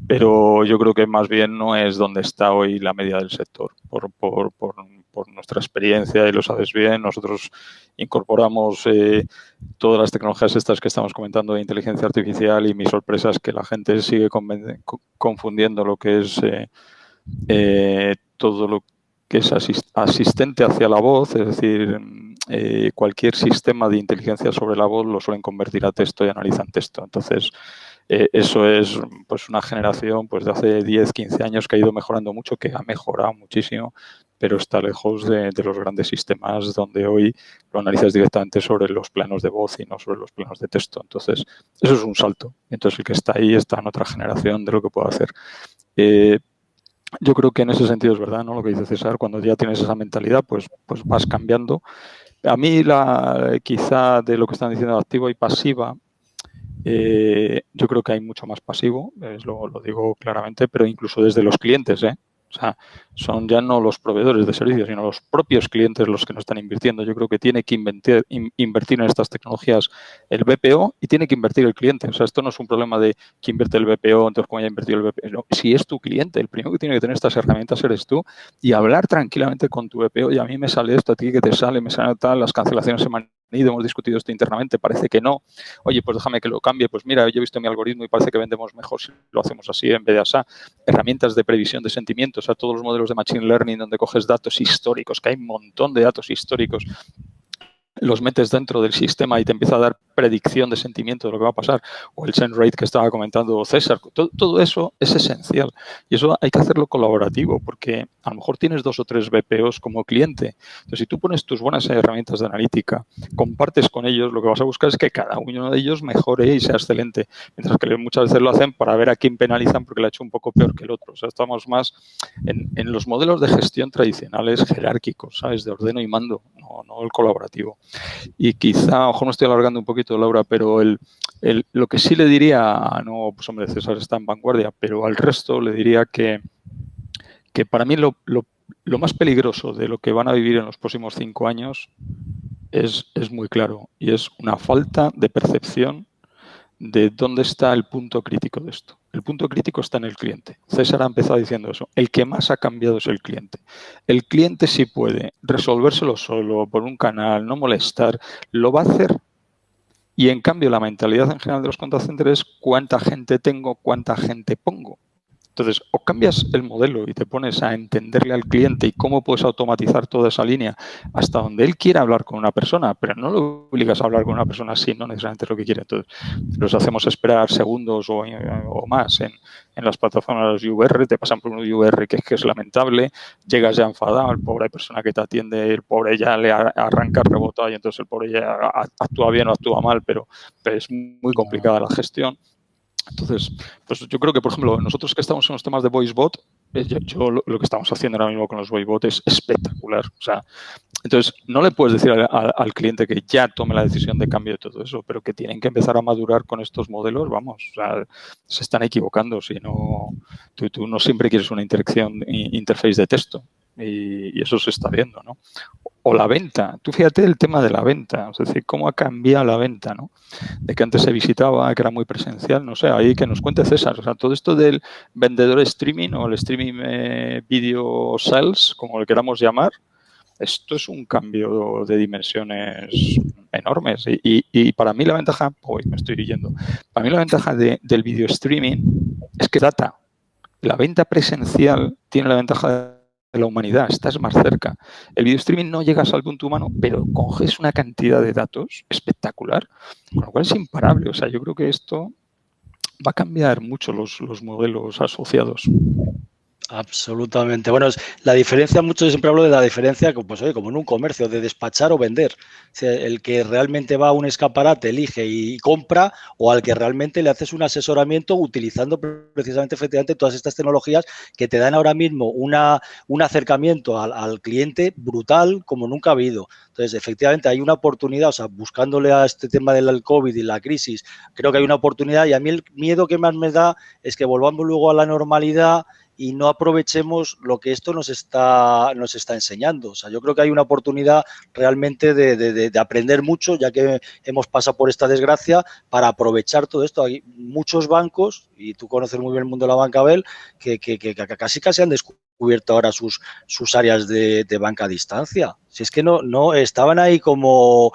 Pero yo creo que más bien no es donde está hoy la media del sector. Por nuestra experiencia, y lo sabes bien, nosotros incorporamos todas las tecnologías estas que estamos comentando de inteligencia artificial y mi sorpresa es que la gente sigue confundiendo lo que es todo lo que es asistente hacia la voz, es decir, cualquier sistema de inteligencia sobre la voz lo suelen convertir a texto y analizan texto. Entonces, eso es pues una generación pues de hace 10, 15 años que ha ido mejorando mucho, que ha mejorado muchísimo, pero está lejos de los grandes sistemas donde hoy lo analizas directamente sobre los planos de voz y no sobre los planos de texto. Entonces, eso es un salto. Entonces, el que está ahí está en otra generación de lo que puede hacer. Yo creo que en ese sentido es verdad, ¿no? Lo que dice César, cuando ya tienes esa mentalidad, pues vas cambiando. A mí, quizá de lo que están diciendo activa y pasiva, yo creo que hay mucho más pasivo, lo digo claramente, pero incluso desde los clientes, O sea, son ya no los proveedores de servicios, sino los propios clientes los que no están invirtiendo. Yo creo que tiene que invertir en estas tecnologías el BPO y tiene que invertir el cliente. O sea, esto no es un problema de que invierte el BPO, entonces como ya ha invertido el BPO. No, si es tu cliente, el primero que tiene que tener estas herramientas eres tú y hablar tranquilamente con tu BPO. Y a mí me sale esto, a ti que te sale, me sale tal, las cancelaciones se me han ido, hemos discutido esto internamente, parece que no. Oye, pues déjame que lo cambie. Pues mira, yo he visto mi algoritmo y parece que vendemos mejor si lo hacemos así en vez de así. Herramientas de previsión de sentimientos, a todos los modelos de Machine Learning donde coges datos históricos, que hay un montón de datos históricos, los metes dentro del sistema y te empieza a dar predicción de sentimiento de lo que va a pasar, o el send rate que estaba comentando César, todo eso es esencial y eso hay que hacerlo colaborativo porque a lo mejor tienes 2 o 3 BPOs como cliente. Entonces, si tú pones tus buenas herramientas de analítica, compartes con ellos, lo que vas a buscar es que cada uno de ellos mejore y sea excelente, mientras que muchas veces lo hacen para ver a quién penalizan porque lo ha hecho un poco peor que el otro. O sea, estamos más en los modelos de gestión tradicionales jerárquicos, ¿sabes? De ordeno y mando, no el colaborativo. Y quizá, ojo, no estoy alargando un poquito, Laura, pero lo que sí le diría, no, pues hombre, César está en vanguardia, pero al resto le diría que para mí lo más peligroso de lo que van a vivir en los próximos 5 años es muy claro y es una falta de percepción de dónde está el punto crítico de esto. El punto crítico está en el cliente. César ha empezado diciendo eso. El que más ha cambiado es el cliente. El cliente sí puede resolvérselo solo por un canal, no molestar, lo va a hacer. Y en cambio la mentalidad en general de los contact centers es cuánta gente tengo, cuánta gente pongo. Entonces, o cambias el modelo y te pones a entenderle al cliente y cómo puedes automatizar toda esa línea hasta donde él quiera hablar con una persona, pero no lo obligas a hablar con una persona si no necesariamente es lo que quiere. Entonces, los hacemos esperar segundos o más en las plataformas de VR, te pasan por un VR que es lamentable, llegas ya enfadado, el pobre persona que te atiende, el pobre ya le arranca rebotado y entonces el pobre ya actúa bien o actúa mal, pero es muy complicada la gestión. Entonces, pues yo creo que, por ejemplo, nosotros que estamos en los temas de VoiceBot, lo que estamos haciendo ahora mismo con los VoiceBot es espectacular. O sea, entonces, no le puedes decir al cliente que ya tome la decisión de cambio de todo eso, pero que tienen que empezar a madurar con estos modelos, vamos, o sea, se están equivocando. Si no, tú no siempre quieres una interface de texto y eso se está viendo, ¿no? O la venta. Tú fíjate el tema de la venta, es decir, cómo ha cambiado la venta, ¿no? De que antes se visitaba, que era muy presencial, no sé, ahí que nos cuente César. O sea, todo esto del vendedor streaming o el streaming video sales, como le queramos llamar, esto es un cambio de dimensiones enormes. Y para mí la ventaja, me estoy yendo, para mí la ventaja del video streaming es que data. La venta presencial tiene la ventaja de la humanidad, estás más cerca. El video streaming no llegas al punto humano, pero coges una cantidad de datos espectacular, con lo cual es imparable. O sea, yo creo que esto va a cambiar mucho los modelos asociados. Absolutamente. Bueno, la diferencia, mucho yo siempre hablo de la diferencia, pues oye, como en un comercio, de despachar o vender. O sea, el que realmente va a un escaparate, elige y compra, o al que realmente le haces un asesoramiento utilizando precisamente, efectivamente, todas estas tecnologías que te dan ahora mismo un acercamiento al cliente brutal como nunca ha habido. Entonces, efectivamente, hay una oportunidad, o sea, buscándole a este tema del COVID y la crisis, creo que hay una oportunidad y a mí el miedo que más me da es que volvamos luego a la normalidad y no aprovechemos lo que esto nos está enseñando. O sea, yo creo que hay una oportunidad realmente de aprender mucho, ya que hemos pasado por esta desgracia, para aprovechar todo esto. Hay muchos bancos, y tú conoces muy bien el mundo de la banca, Abel, que casi han descubierto cubierto ahora sus áreas de banca a distancia. Si es que no estaban ahí como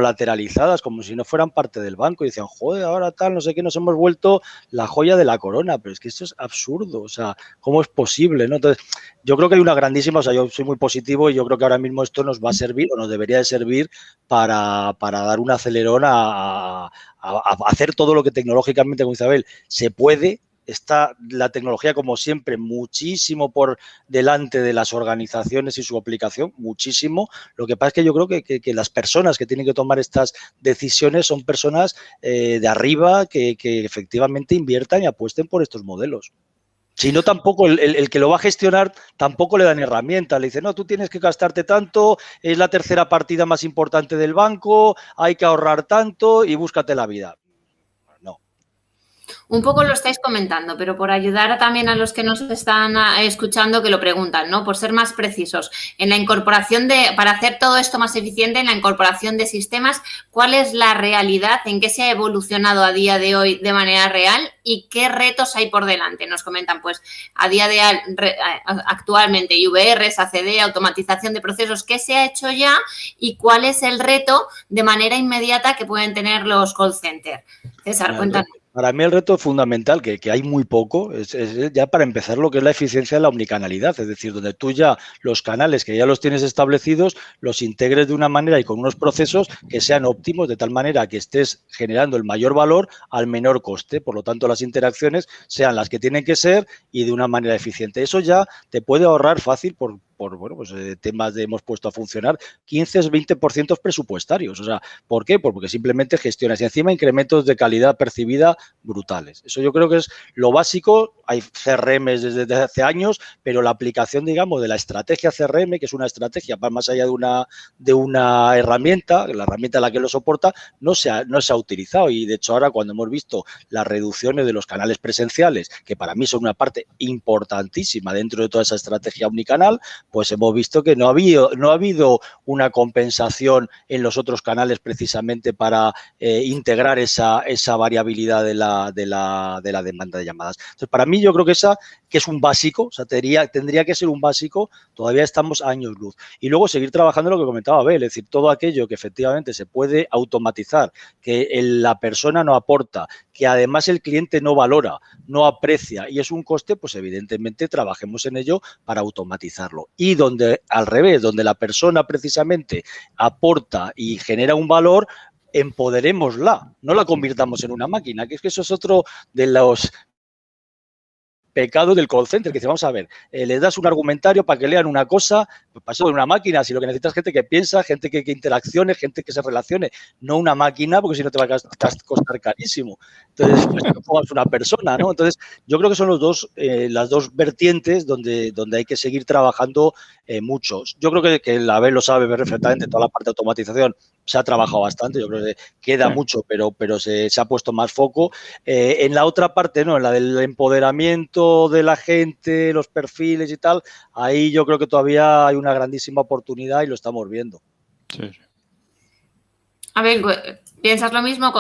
lateralizadas, como si no fueran parte del banco, y decían, joder, ahora tal, no sé qué, nos hemos vuelto la joya de la corona, pero es que esto es absurdo, o sea, ¿cómo es posible, no? Entonces, yo creo que hay una grandísima, o sea, yo soy muy positivo y yo creo que ahora mismo esto nos va a servir o nos debería de servir para dar un acelerón a hacer todo lo que tecnológicamente, como Isabel, se puede. Está la tecnología, como siempre, muchísimo por delante de las organizaciones y su aplicación, muchísimo. Lo que pasa es que yo creo que las personas que tienen que tomar estas decisiones son personas de arriba que efectivamente inviertan y apuesten por estos modelos. Si no, tampoco el que lo va a gestionar tampoco le dan herramientas. Le dice, no, tú tienes que gastarte tanto, es la tercera partida más importante del banco, hay que ahorrar tanto y búscate la vida. Un poco lo estáis comentando, pero por ayudar también a los que nos están escuchando que lo preguntan, ¿no? Por ser más precisos, en la incorporación para hacer todo esto más eficiente, en la incorporación de sistemas, ¿cuál es la realidad? ¿En qué se ha evolucionado a día de hoy de manera real? ¿Y qué retos hay por delante? Nos comentan, pues, a día de actualmente, IVRs, ACD, automatización de procesos, ¿qué se ha hecho ya? ¿Y cuál es el reto de manera inmediata que pueden tener los call centers? César, cuéntanos. Para mí el reto es fundamental, que hay muy poco, es ya para empezar lo que es la eficiencia de la omnicanalidad, es decir, donde tú ya los canales que ya los tienes establecidos, los integres de una manera y con unos procesos que sean óptimos, de tal manera que estés generando el mayor valor al menor coste. Por lo tanto, las interacciones sean las que tienen que ser y de una manera eficiente. Eso ya te puede ahorrar fácil por bueno, pues temas hemos puesto a funcionar 15-20% presupuestarios. O sea, ¿por qué? Porque simplemente gestionas y encima incrementos de calidad percibida brutales. Eso yo creo que es lo básico. Hay CRMs desde hace años, pero la aplicación, digamos, de la estrategia CRM, que es una estrategia va más allá de una herramienta, la herramienta a la que lo soporta, no se ha utilizado. Y de hecho ahora cuando hemos visto las reducciones de los canales presenciales, que para mí son una parte importantísima dentro de toda esa estrategia omnicanal, pues hemos visto que no ha habido una compensación en los otros canales precisamente para integrar esa variabilidad de la demanda de llamadas. Entonces, para mí yo creo que que es un básico, o sea, tendría que ser un básico, todavía estamos a años luz. Y luego seguir trabajando en lo que comentaba Abel, es decir, todo aquello que efectivamente se puede automatizar, que la persona no aporta, que además el cliente no valora, no aprecia y es un coste, pues evidentemente trabajemos en ello para automatizarlo. Y donde, al revés, donde la persona precisamente aporta y genera un valor, empoderémosla, no la convirtamos en una máquina, que es que eso es otro de los pecado del call center, que dice, vamos a ver, les das un argumentario para que lean una cosa, pues pasó de una máquina, si lo que necesitas es gente que piensa, gente que interaccione, gente que se relacione, no una máquina, porque si no te va a costar carísimo. Entonces, pues, no pongas una persona, ¿no? Entonces, yo creo que son las dos vertientes donde hay que seguir trabajando muchos. Yo creo que el Abel lo sabe perfectamente, toda la parte de automatización se ha trabajado bastante, yo creo que queda mucho, pero se ha puesto más foco. En la otra parte, ¿no? En la del empoderamiento de la gente, los perfiles y tal, ahí yo creo que todavía hay una grandísima oportunidad y lo estamos viendo. Sí. A ver, ¿piensas lo mismo?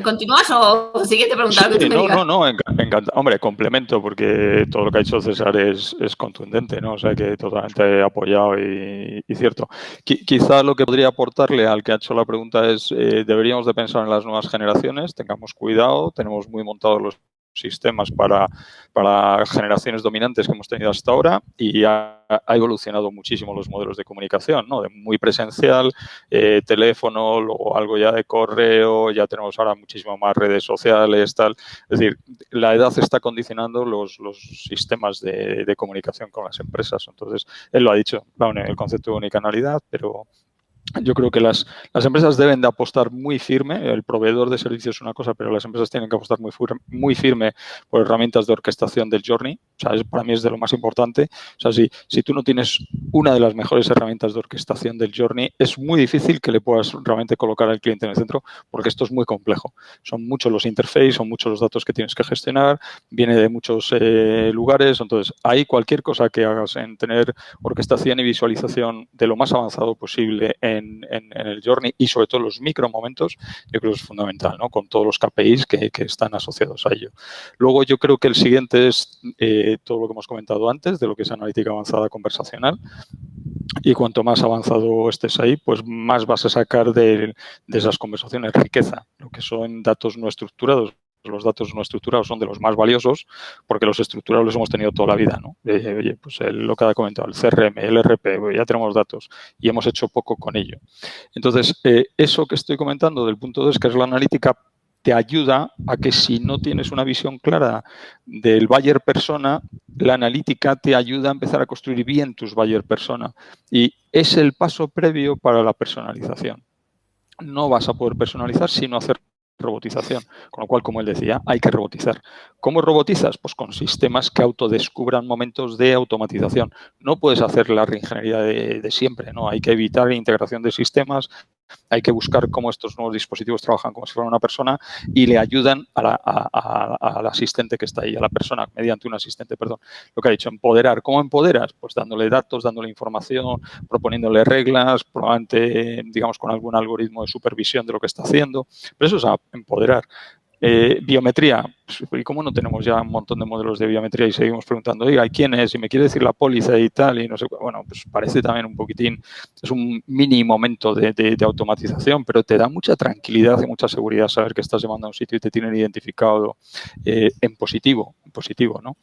¿Continúas o siguiente pregunta? Sí, no, encanta. Hombre, complemento, porque todo lo que ha dicho César es contundente, ¿no? O sea, que totalmente apoyado y cierto. Quizá lo que podría aportarle al que ha hecho la pregunta es deberíamos de pensar en las nuevas generaciones, tengamos cuidado, tenemos muy montados los sistemas para generaciones dominantes que hemos tenido hasta ahora y ha evolucionado muchísimo los modelos de comunicación, ¿no? De muy presencial, teléfono, luego algo ya de correo, ya tenemos ahora muchísimo más redes sociales, tal. Es decir, la edad está condicionando los sistemas de comunicación con las empresas. Entonces, él lo ha dicho, el concepto de unicanalidad, pero yo creo que las empresas deben de apostar muy firme. El proveedor de servicios es una cosa, pero las empresas tienen que apostar muy firme por herramientas de orquestación del journey. O sea, para mí es de lo más importante. O sea, si tú no tienes una de las mejores herramientas de orquestación del journey, es muy difícil que le puedas realmente colocar al cliente en el centro, porque esto es muy complejo. Son muchos los interfaces, son muchos los datos que tienes que gestionar, viene de muchos lugares. Entonces, ahí cualquier cosa que hagas en tener orquestación y visualización de lo más avanzado posible en en el journey y sobre todo los micromomentos, yo creo que es fundamental, ¿no? Con todos los KPIs que están asociados a ello. Luego yo creo que el siguiente es todo lo que hemos comentado antes, de lo que es analítica avanzada conversacional. Y cuanto más avanzado estés ahí, pues más vas a sacar de esas conversaciones riqueza, lo que son datos no estructurados. Los datos no estructurados son de los más valiosos porque los estructurados los hemos tenido toda la vida, ¿no? Oye, pues lo que ha comentado, el CRM, el RP, ya tenemos datos y hemos hecho poco con ello. Entonces, eso que estoy comentando del punto 2, que es la analítica, te ayuda a que si no tienes una visión clara del buyer persona, la analítica te ayuda a empezar a construir bien tus buyer persona. Y es el paso previo para la personalización. No vas a poder personalizar si no hacer robotización. Con lo cual, como él decía, hay que robotizar. ¿Cómo robotizas? Pues con sistemas que autodescubran momentos de automatización. No puedes hacer la reingeniería de siempre, ¿no? Hay que evitar la integración de sistemas, hay que buscar cómo estos nuevos dispositivos trabajan como si fuera una persona y le ayudan al asistente que está ahí, a la persona, mediante un asistente, perdón. Lo que ha dicho, empoderar. ¿Cómo empoderas? Pues dándole datos, dándole información, proponiéndole reglas, probablemente, digamos, con algún algoritmo de supervisión de lo que está haciendo. Pero eso es empoderar. Biometría, ¿y cómo no tenemos ya un montón de modelos de biometría y seguimos preguntando, oiga, ¿quién es? Y me quiere decir la póliza y tal, y no sé, bueno, pues parece también un poquitín, es un mini momento de automatización, pero te da mucha tranquilidad y mucha seguridad saber que estás llamando a un sitio y te tienen identificado en positivo, ¿no?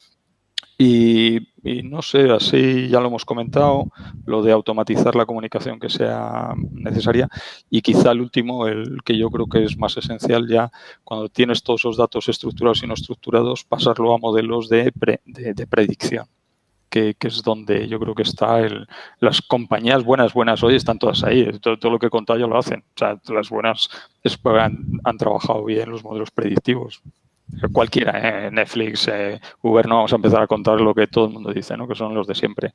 Y no sé, así ya lo hemos comentado, lo de automatizar la comunicación que sea necesaria y quizá el último, el que yo creo que es más esencial ya, cuando tienes todos esos datos estructurados y no estructurados, pasarlo a modelos de predicción, que es donde yo creo que está las compañías buenas hoy están todas ahí, todo lo que he contado ya lo hacen, o sea, las buenas han trabajado bien los modelos predictivos. Cualquiera, Netflix, Uber, no vamos a empezar a contar lo que todo el mundo dice, ¿no? Que son los de siempre.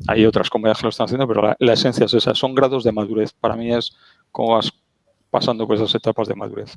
Hay otras compañías que lo están haciendo, pero la esencia es esa, son grados de madurez. Para mí es cómo vas pasando por esas etapas de madurez.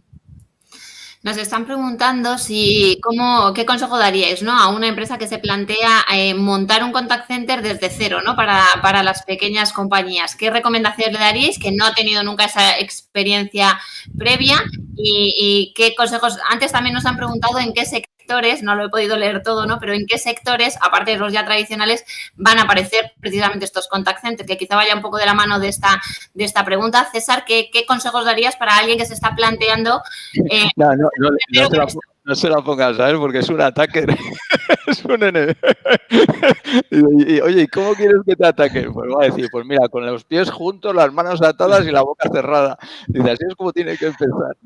Nos están preguntando qué consejo daríais, ¿no? A una empresa que se plantea montar un contact center desde cero, ¿no? Para las pequeñas compañías. ¿Qué recomendaciones le daríais que no ha tenido nunca esa experiencia previa? Y qué consejos. Antes también nos han preguntado en qué sectores, no lo he podido leer todo, ¿no? Pero en qué sectores, aparte de los ya tradicionales, van a aparecer precisamente estos contact centers, que quizá vaya un poco de la mano de esta pregunta. César, ¿qué consejos darías para alguien que se está planteando? No se la pongas, ¿sabes? Porque es un ataque. Es un enemigo. Oye, ¿y cómo quieres que te ataque? Pues va a decir, pues mira, con los pies juntos, las manos atadas y la boca cerrada. Dice, así es como tiene que empezar.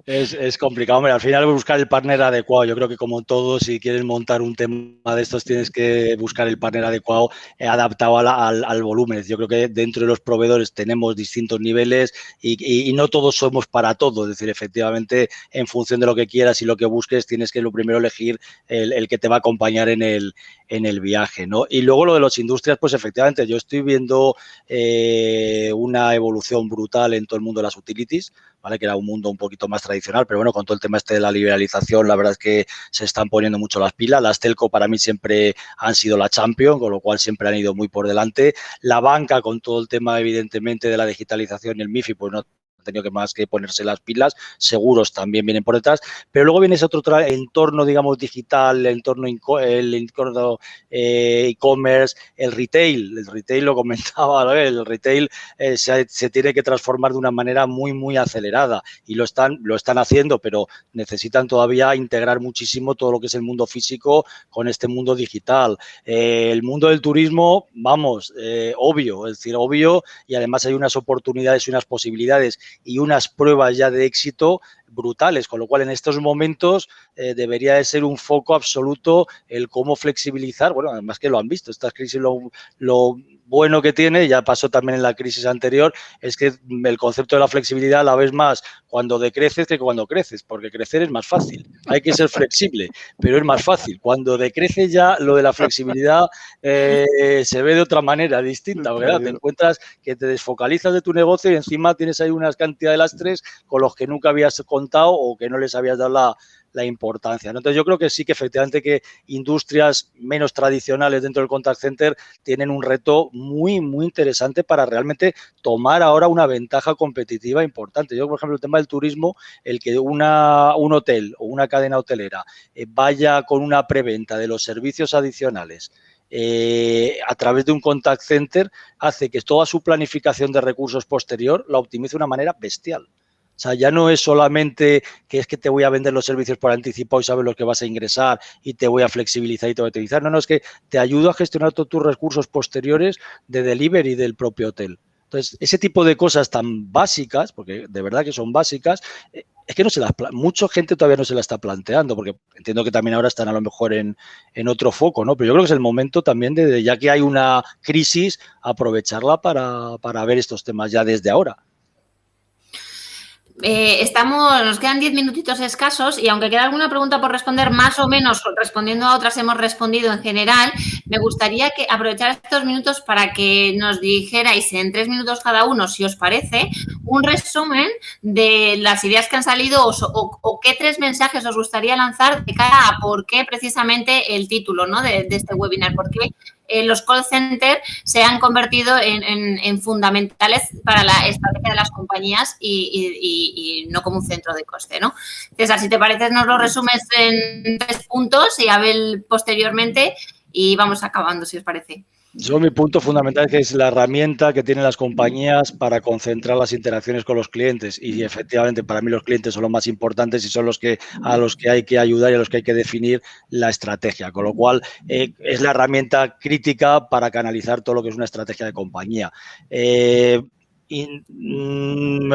Es complicado, hombre, al final buscar el partner adecuado. Yo creo que como todo, si quieres montar un tema de estos, tienes que buscar el partner adecuado adaptado al volumen. Yo creo que dentro de los proveedores tenemos distintos niveles y no todos somos para todo. Es decir, efectivamente, en función de lo que quieras y lo que busques, tienes que lo primero elegir el que te va a acompañar en el viaje, ¿no? Y luego lo de las industrias, pues efectivamente, yo estoy viendo una evolución brutal en todo el mundo de las utilities, ¿vale? Que era un mundo un poquito más tradicional, pero bueno, con todo el tema de la liberalización, la verdad es que se están poniendo mucho las pilas. Las telco para mí siempre han sido la champion, con lo cual siempre han ido muy por delante. La banca, con todo el tema, evidentemente, de la digitalización y el MiFID, pues no ha tenido que más que ponerse las pilas. Seguros también vienen por detrás, pero luego viene ese otro entorno, digamos, digital, el entorno e-commerce, el retail. El retail lo comentaba, ¿no? El retail se tiene que transformar de una manera muy, muy acelerada y lo están haciendo, pero necesitan todavía integrar muchísimo todo lo que es el mundo físico con este mundo digital. El mundo del turismo, vamos, obvio, es decir, obvio, y además hay unas oportunidades y unas posibilidades y unas pruebas ya de éxito brutales, con lo cual en estos momentos debería de ser un foco absoluto el cómo flexibilizar, bueno, además que lo han visto, esta crisis lo bueno que tiene, ya pasó también en la crisis anterior, es que el concepto de la flexibilidad la ves más cuando decreces que cuando creces, porque crecer es más fácil, hay que ser flexible, pero es más fácil. Cuando decreces ya lo de la flexibilidad se ve de otra manera, distinta, ¿verdad? Te encuentras que te desfocalizas de tu negocio y encima tienes ahí unas cantidad de lastres con los que nunca habías contado contado o que no les habías dado la importancia, ¿no? Entonces yo creo que sí que efectivamente que industrias menos tradicionales dentro del contact center tienen un reto muy, muy interesante para realmente tomar ahora una ventaja competitiva importante. Yo, por ejemplo, el tema del turismo, el que un hotel o una cadena hotelera vaya con una preventa de los servicios adicionales a través de un contact center hace que toda su planificación de recursos posterior la optimice de una manera bestial. O sea, ya no es solamente que es que te voy a vender los servicios por anticipado y sabes lo que vas a ingresar y te voy a flexibilizar y te voy a utilizar. No, es que te ayudo a gestionar todos tus recursos posteriores de delivery del propio hotel. Entonces, ese tipo de cosas tan básicas, porque de verdad que son básicas, es que mucha gente todavía no se la está planteando, porque entiendo que también ahora están a lo mejor en otro foco, ¿no? Pero yo creo que es el momento también ya que hay una crisis, aprovecharla para ver estos temas ya desde ahora. Nos quedan 10 minutitos escasos y aunque queda alguna pregunta por responder, más o menos respondiendo a otras hemos respondido en general, me gustaría que aprovechar estos minutos para que nos dijerais en 3 minutos cada uno, si os parece, un resumen de las ideas que han salido o qué 3 mensajes os gustaría lanzar de cara a por qué precisamente el título, ¿no?, de este webinar, por qué los call centers se han convertido en fundamentales para la estrategia de las compañías y no como un centro de coste, ¿no? César, si te parece, nos lo resumes en 3 puntos y Abel posteriormente y vamos acabando, si os parece. Yo mi punto fundamental es que es la herramienta que tienen las compañías para concentrar las interacciones con los clientes y efectivamente para mí los clientes son los más importantes y son a los que hay que ayudar y a los que hay que definir la estrategia, con lo cual es la herramienta crítica para canalizar todo lo que es una estrategia de compañía. Me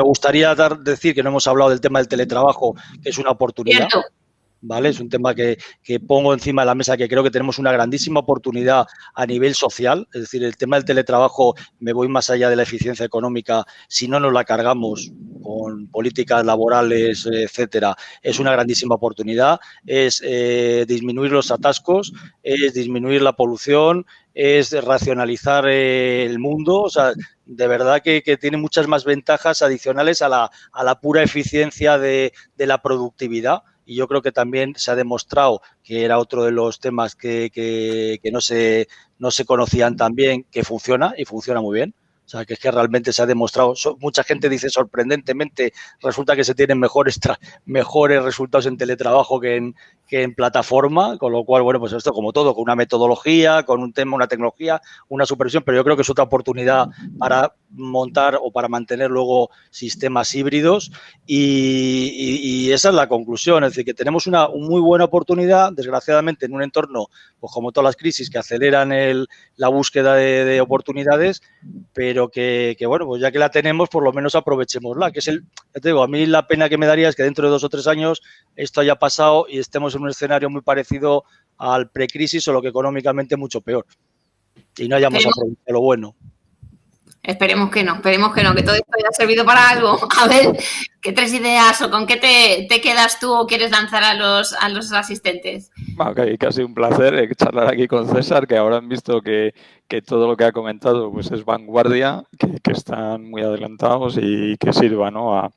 gustaría decir que no hemos hablado del tema del teletrabajo, que es una oportunidad. Cierto. ¿Vale? Es un tema que pongo encima de la mesa, que creo que tenemos una grandísima oportunidad a nivel social. Es decir, el tema del teletrabajo, me voy más allá de la eficiencia económica, si no nos la cargamos con políticas laborales, etcétera, es una grandísima oportunidad. Es disminuir los atascos, es disminuir la polución, es racionalizar el mundo. O sea, de verdad que tiene muchas más ventajas adicionales a la pura eficiencia de la productividad. Y yo creo que también se ha demostrado que era otro de los temas que no se conocían tan bien, que funciona y funciona muy bien. O sea, que es que realmente se ha demostrado. Mucha gente dice sorprendentemente, resulta que se tienen mejores resultados en teletrabajo que en plataforma, con lo cual, bueno, pues esto como todo, con una metodología, con un tema, una tecnología, una supervisión, pero yo creo que es otra oportunidad para montar o para mantener luego sistemas híbridos y esa es la conclusión, es decir, que tenemos una muy buena oportunidad, desgraciadamente en un entorno, pues como todas las crisis que aceleran la búsqueda de oportunidades, pero que bueno, pues ya que la tenemos, por lo menos aprovechémosla, que es te digo, a mí la pena que me daría es que dentro de 2 o 3 años esto haya pasado y estemos en un escenario muy parecido al precrisis o lo que económicamente mucho peor y no hayamos aprovechado lo bueno. Esperemos que no, que todo esto haya servido para algo. A ver, ¿qué 3 ideas o con qué te quedas tú o quieres lanzar a los asistentes? Bueno, que ha sido un placer charlar aquí con César, que ahora han visto que todo lo que ha comentado pues es vanguardia, que están muy adelantados y que sirva, ¿no?, a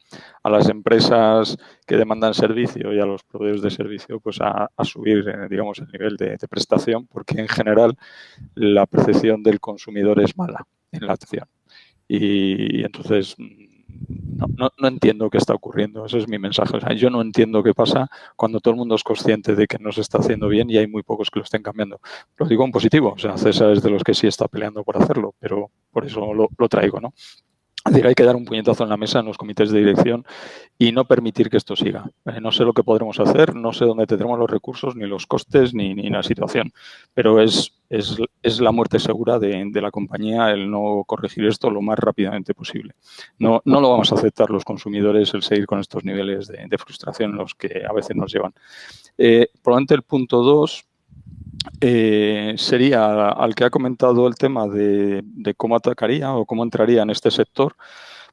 las empresas que demandan servicio y a los proveedores de servicio pues a subir, digamos, el nivel de prestación, porque en general la percepción del consumidor es mala en la atención. Y entonces no entiendo qué está ocurriendo. Ese es mi mensaje. O sea, yo no entiendo qué pasa cuando todo el mundo es consciente de que no se está haciendo bien y hay muy pocos que lo estén cambiando. Lo digo en positivo. O sea, César es de los que sí está peleando por hacerlo, pero por eso lo traigo, ¿no? Es decir, hay que dar un puñetazo en la mesa en los comités de dirección y no permitir que esto siga. No sé lo que podremos hacer, no sé dónde tendremos los recursos, ni los costes, ni la situación. Pero es la muerte segura de la compañía el no corregir esto lo más rápidamente posible. No lo vamos a aceptar los consumidores el seguir con estos niveles de frustración en los que a veces nos llevan. Probablemente el punto 2... sería al que ha comentado el tema de cómo atacaría o cómo entraría en este sector,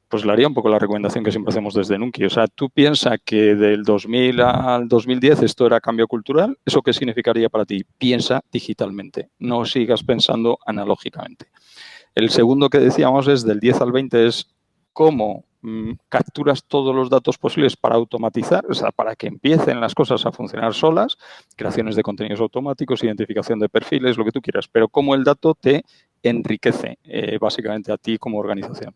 pues le haría un poco la recomendación que siempre hacemos desde Nunki. O sea, tú piensas que del 2000 al 2010 esto era cambio cultural, ¿eso qué significaría para ti? Piensa digitalmente, no sigas pensando analógicamente. El segundo que decíamos es del 10 al 20 es cómo capturas todos los datos posibles para automatizar, o sea, para que empiecen las cosas a funcionar solas, creaciones de contenidos automáticos, identificación de perfiles, lo que tú quieras, pero cómo el dato te enriquece básicamente a ti como organización.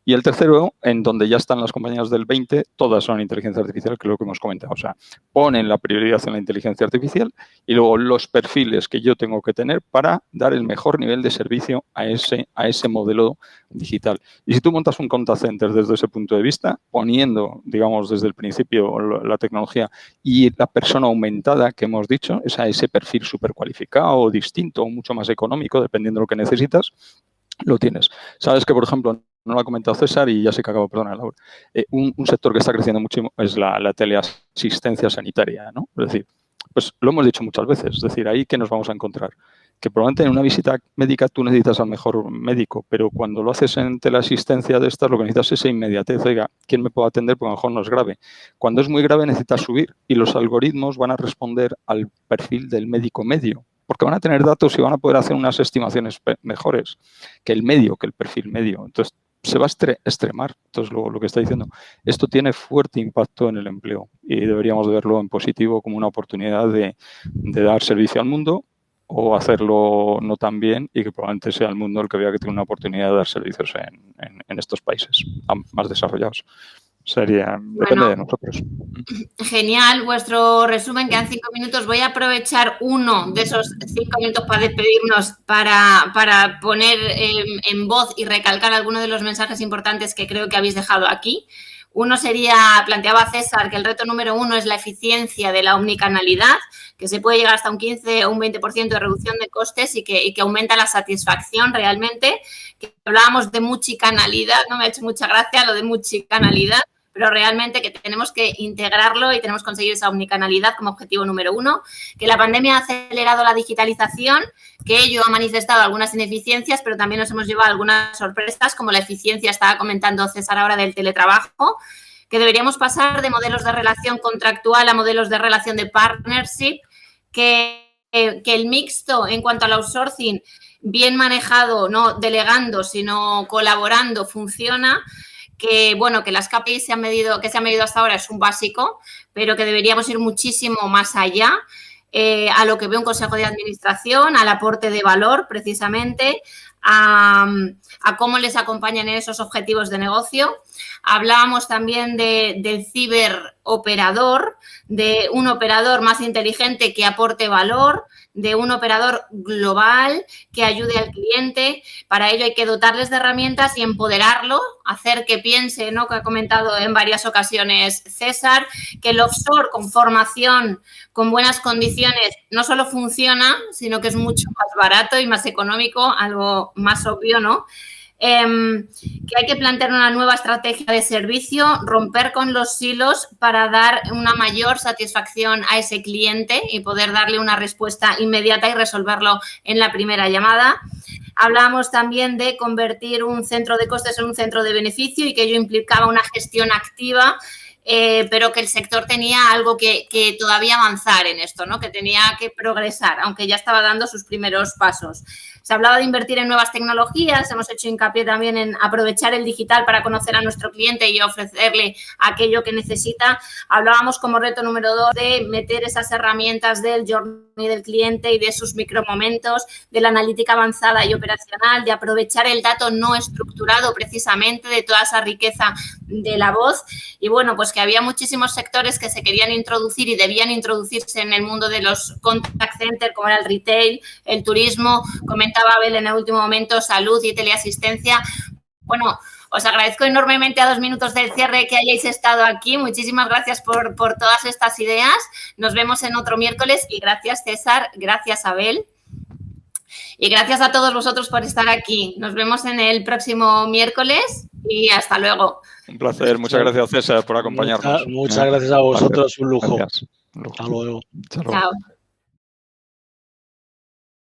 Y el tercero, en donde ya están las compañías del 20, todas son inteligencia artificial, que es lo que hemos comentado. O sea, ponen la prioridad en la inteligencia artificial y luego los perfiles que yo tengo que tener para dar el mejor nivel de servicio a ese modelo digital. Y si tú montas un contact center desde ese punto de vista, poniendo, digamos, desde el principio la tecnología y la persona aumentada que hemos dicho, es a ese perfil súper cualificado, distinto o mucho más económico, dependiendo de lo que necesitas, lo tienes. Sabes que, por ejemplo, no lo ha comentado César y ya sé que acabo, perdona, Laura. Un sector que está creciendo muchísimo es la teleasistencia sanitaria, ¿no? Es decir, pues lo hemos dicho muchas veces, es decir, ahí que nos vamos a encontrar. Que probablemente en una visita médica tú necesitas al mejor médico, pero cuando lo haces en teleasistencia de estas, lo que necesitas es esa inmediatez. Oiga, ¿quién me puede atender? Porque a lo mejor no es grave. Cuando es muy grave necesitas subir y los algoritmos van a responder al perfil del médico medio, porque van a tener datos y van a poder hacer unas estimaciones mejores que el medio, que el perfil medio. Entonces, se va a extremar. Entonces, lo que está diciendo, esto tiene fuerte impacto en el empleo y deberíamos de verlo en positivo como una oportunidad de dar servicio al mundo o hacerlo no tan bien y que probablemente sea el mundo el que vea que tiene una oportunidad de dar servicios en estos países más desarrollados. Depende de nosotros. Genial, vuestro resumen, quedan 5 minutos. Voy a aprovechar uno de esos 5 minutos para despedirnos, para poner en voz y recalcar algunos de los mensajes importantes que creo que habéis dejado aquí. Uno sería, planteaba César, que el reto número 1 es la eficiencia de la omnicanalidad, que se puede llegar hasta un 15 o un 20% de reducción de costes y que aumenta la satisfacción realmente. Que hablábamos de multicanalidad, no me ha hecho mucha gracia lo de multicanalidad, pero realmente que tenemos que integrarlo y tenemos que conseguir esa omnicanalidad como objetivo número 1, que la pandemia ha acelerado la digitalización, que ello ha manifestado algunas ineficiencias, pero también nos hemos llevado algunas sorpresas, como la eficiencia, estaba comentando César ahora, del teletrabajo, que deberíamos pasar de modelos de relación contractual a modelos de relación de partnership, que el mixto en cuanto al outsourcing, bien manejado, no delegando, sino colaborando, funciona. Que, bueno, que las KPIs que se han medido hasta ahora es un básico, pero que deberíamos ir muchísimo más allá a lo que ve un consejo de administración, al aporte de valor, precisamente, a cómo les acompañan en esos objetivos de negocio. Hablábamos también del ciberoperador, de un operador más inteligente que aporte valor, de un operador global que ayude al cliente. Para ello hay que dotarles de herramientas y empoderarlo, hacer que piense, ¿no?, que ha comentado en varias ocasiones César, que el offshore con formación, con buenas condiciones, no solo funciona, sino que es mucho más barato y más económico, algo más obvio, ¿no? Que hay que plantear una nueva estrategia de servicio, romper con los silos para dar una mayor satisfacción a ese cliente y poder darle una respuesta inmediata y resolverlo en la primera llamada. Hablábamos también de convertir un centro de costes en un centro de beneficio y que ello implicaba una gestión activa, pero que el sector tenía algo que todavía avanzar en esto, ¿no?, que tenía que progresar, aunque ya estaba dando sus primeros pasos. Se hablaba de invertir en nuevas tecnologías, hemos hecho hincapié también en aprovechar el digital para conocer a nuestro cliente y ofrecerle aquello que necesita. Hablábamos como reto número 2 de meter esas herramientas del journey del cliente y de sus micromomentos, de la analítica avanzada y operacional, de aprovechar el dato no estructurado precisamente, de toda esa riqueza de la voz. Y bueno, pues que había muchísimos sectores que se querían introducir y debían introducirse en el mundo de los contact centers, como era el retail, el turismo, comentaba Abel en el último momento, salud y teleasistencia. Bueno, os agradezco enormemente a 2 minutos del cierre que hayáis estado aquí. Muchísimas gracias por todas estas ideas. Nos vemos en otro miércoles y gracias, César, gracias, Abel. Y gracias a todos vosotros por estar aquí. Nos vemos en el próximo miércoles y hasta luego. Un placer. Muchas gracias, César, por acompañarnos. Muchas gracias a vosotros. Un lujo. Gracias. Hasta luego. Chao.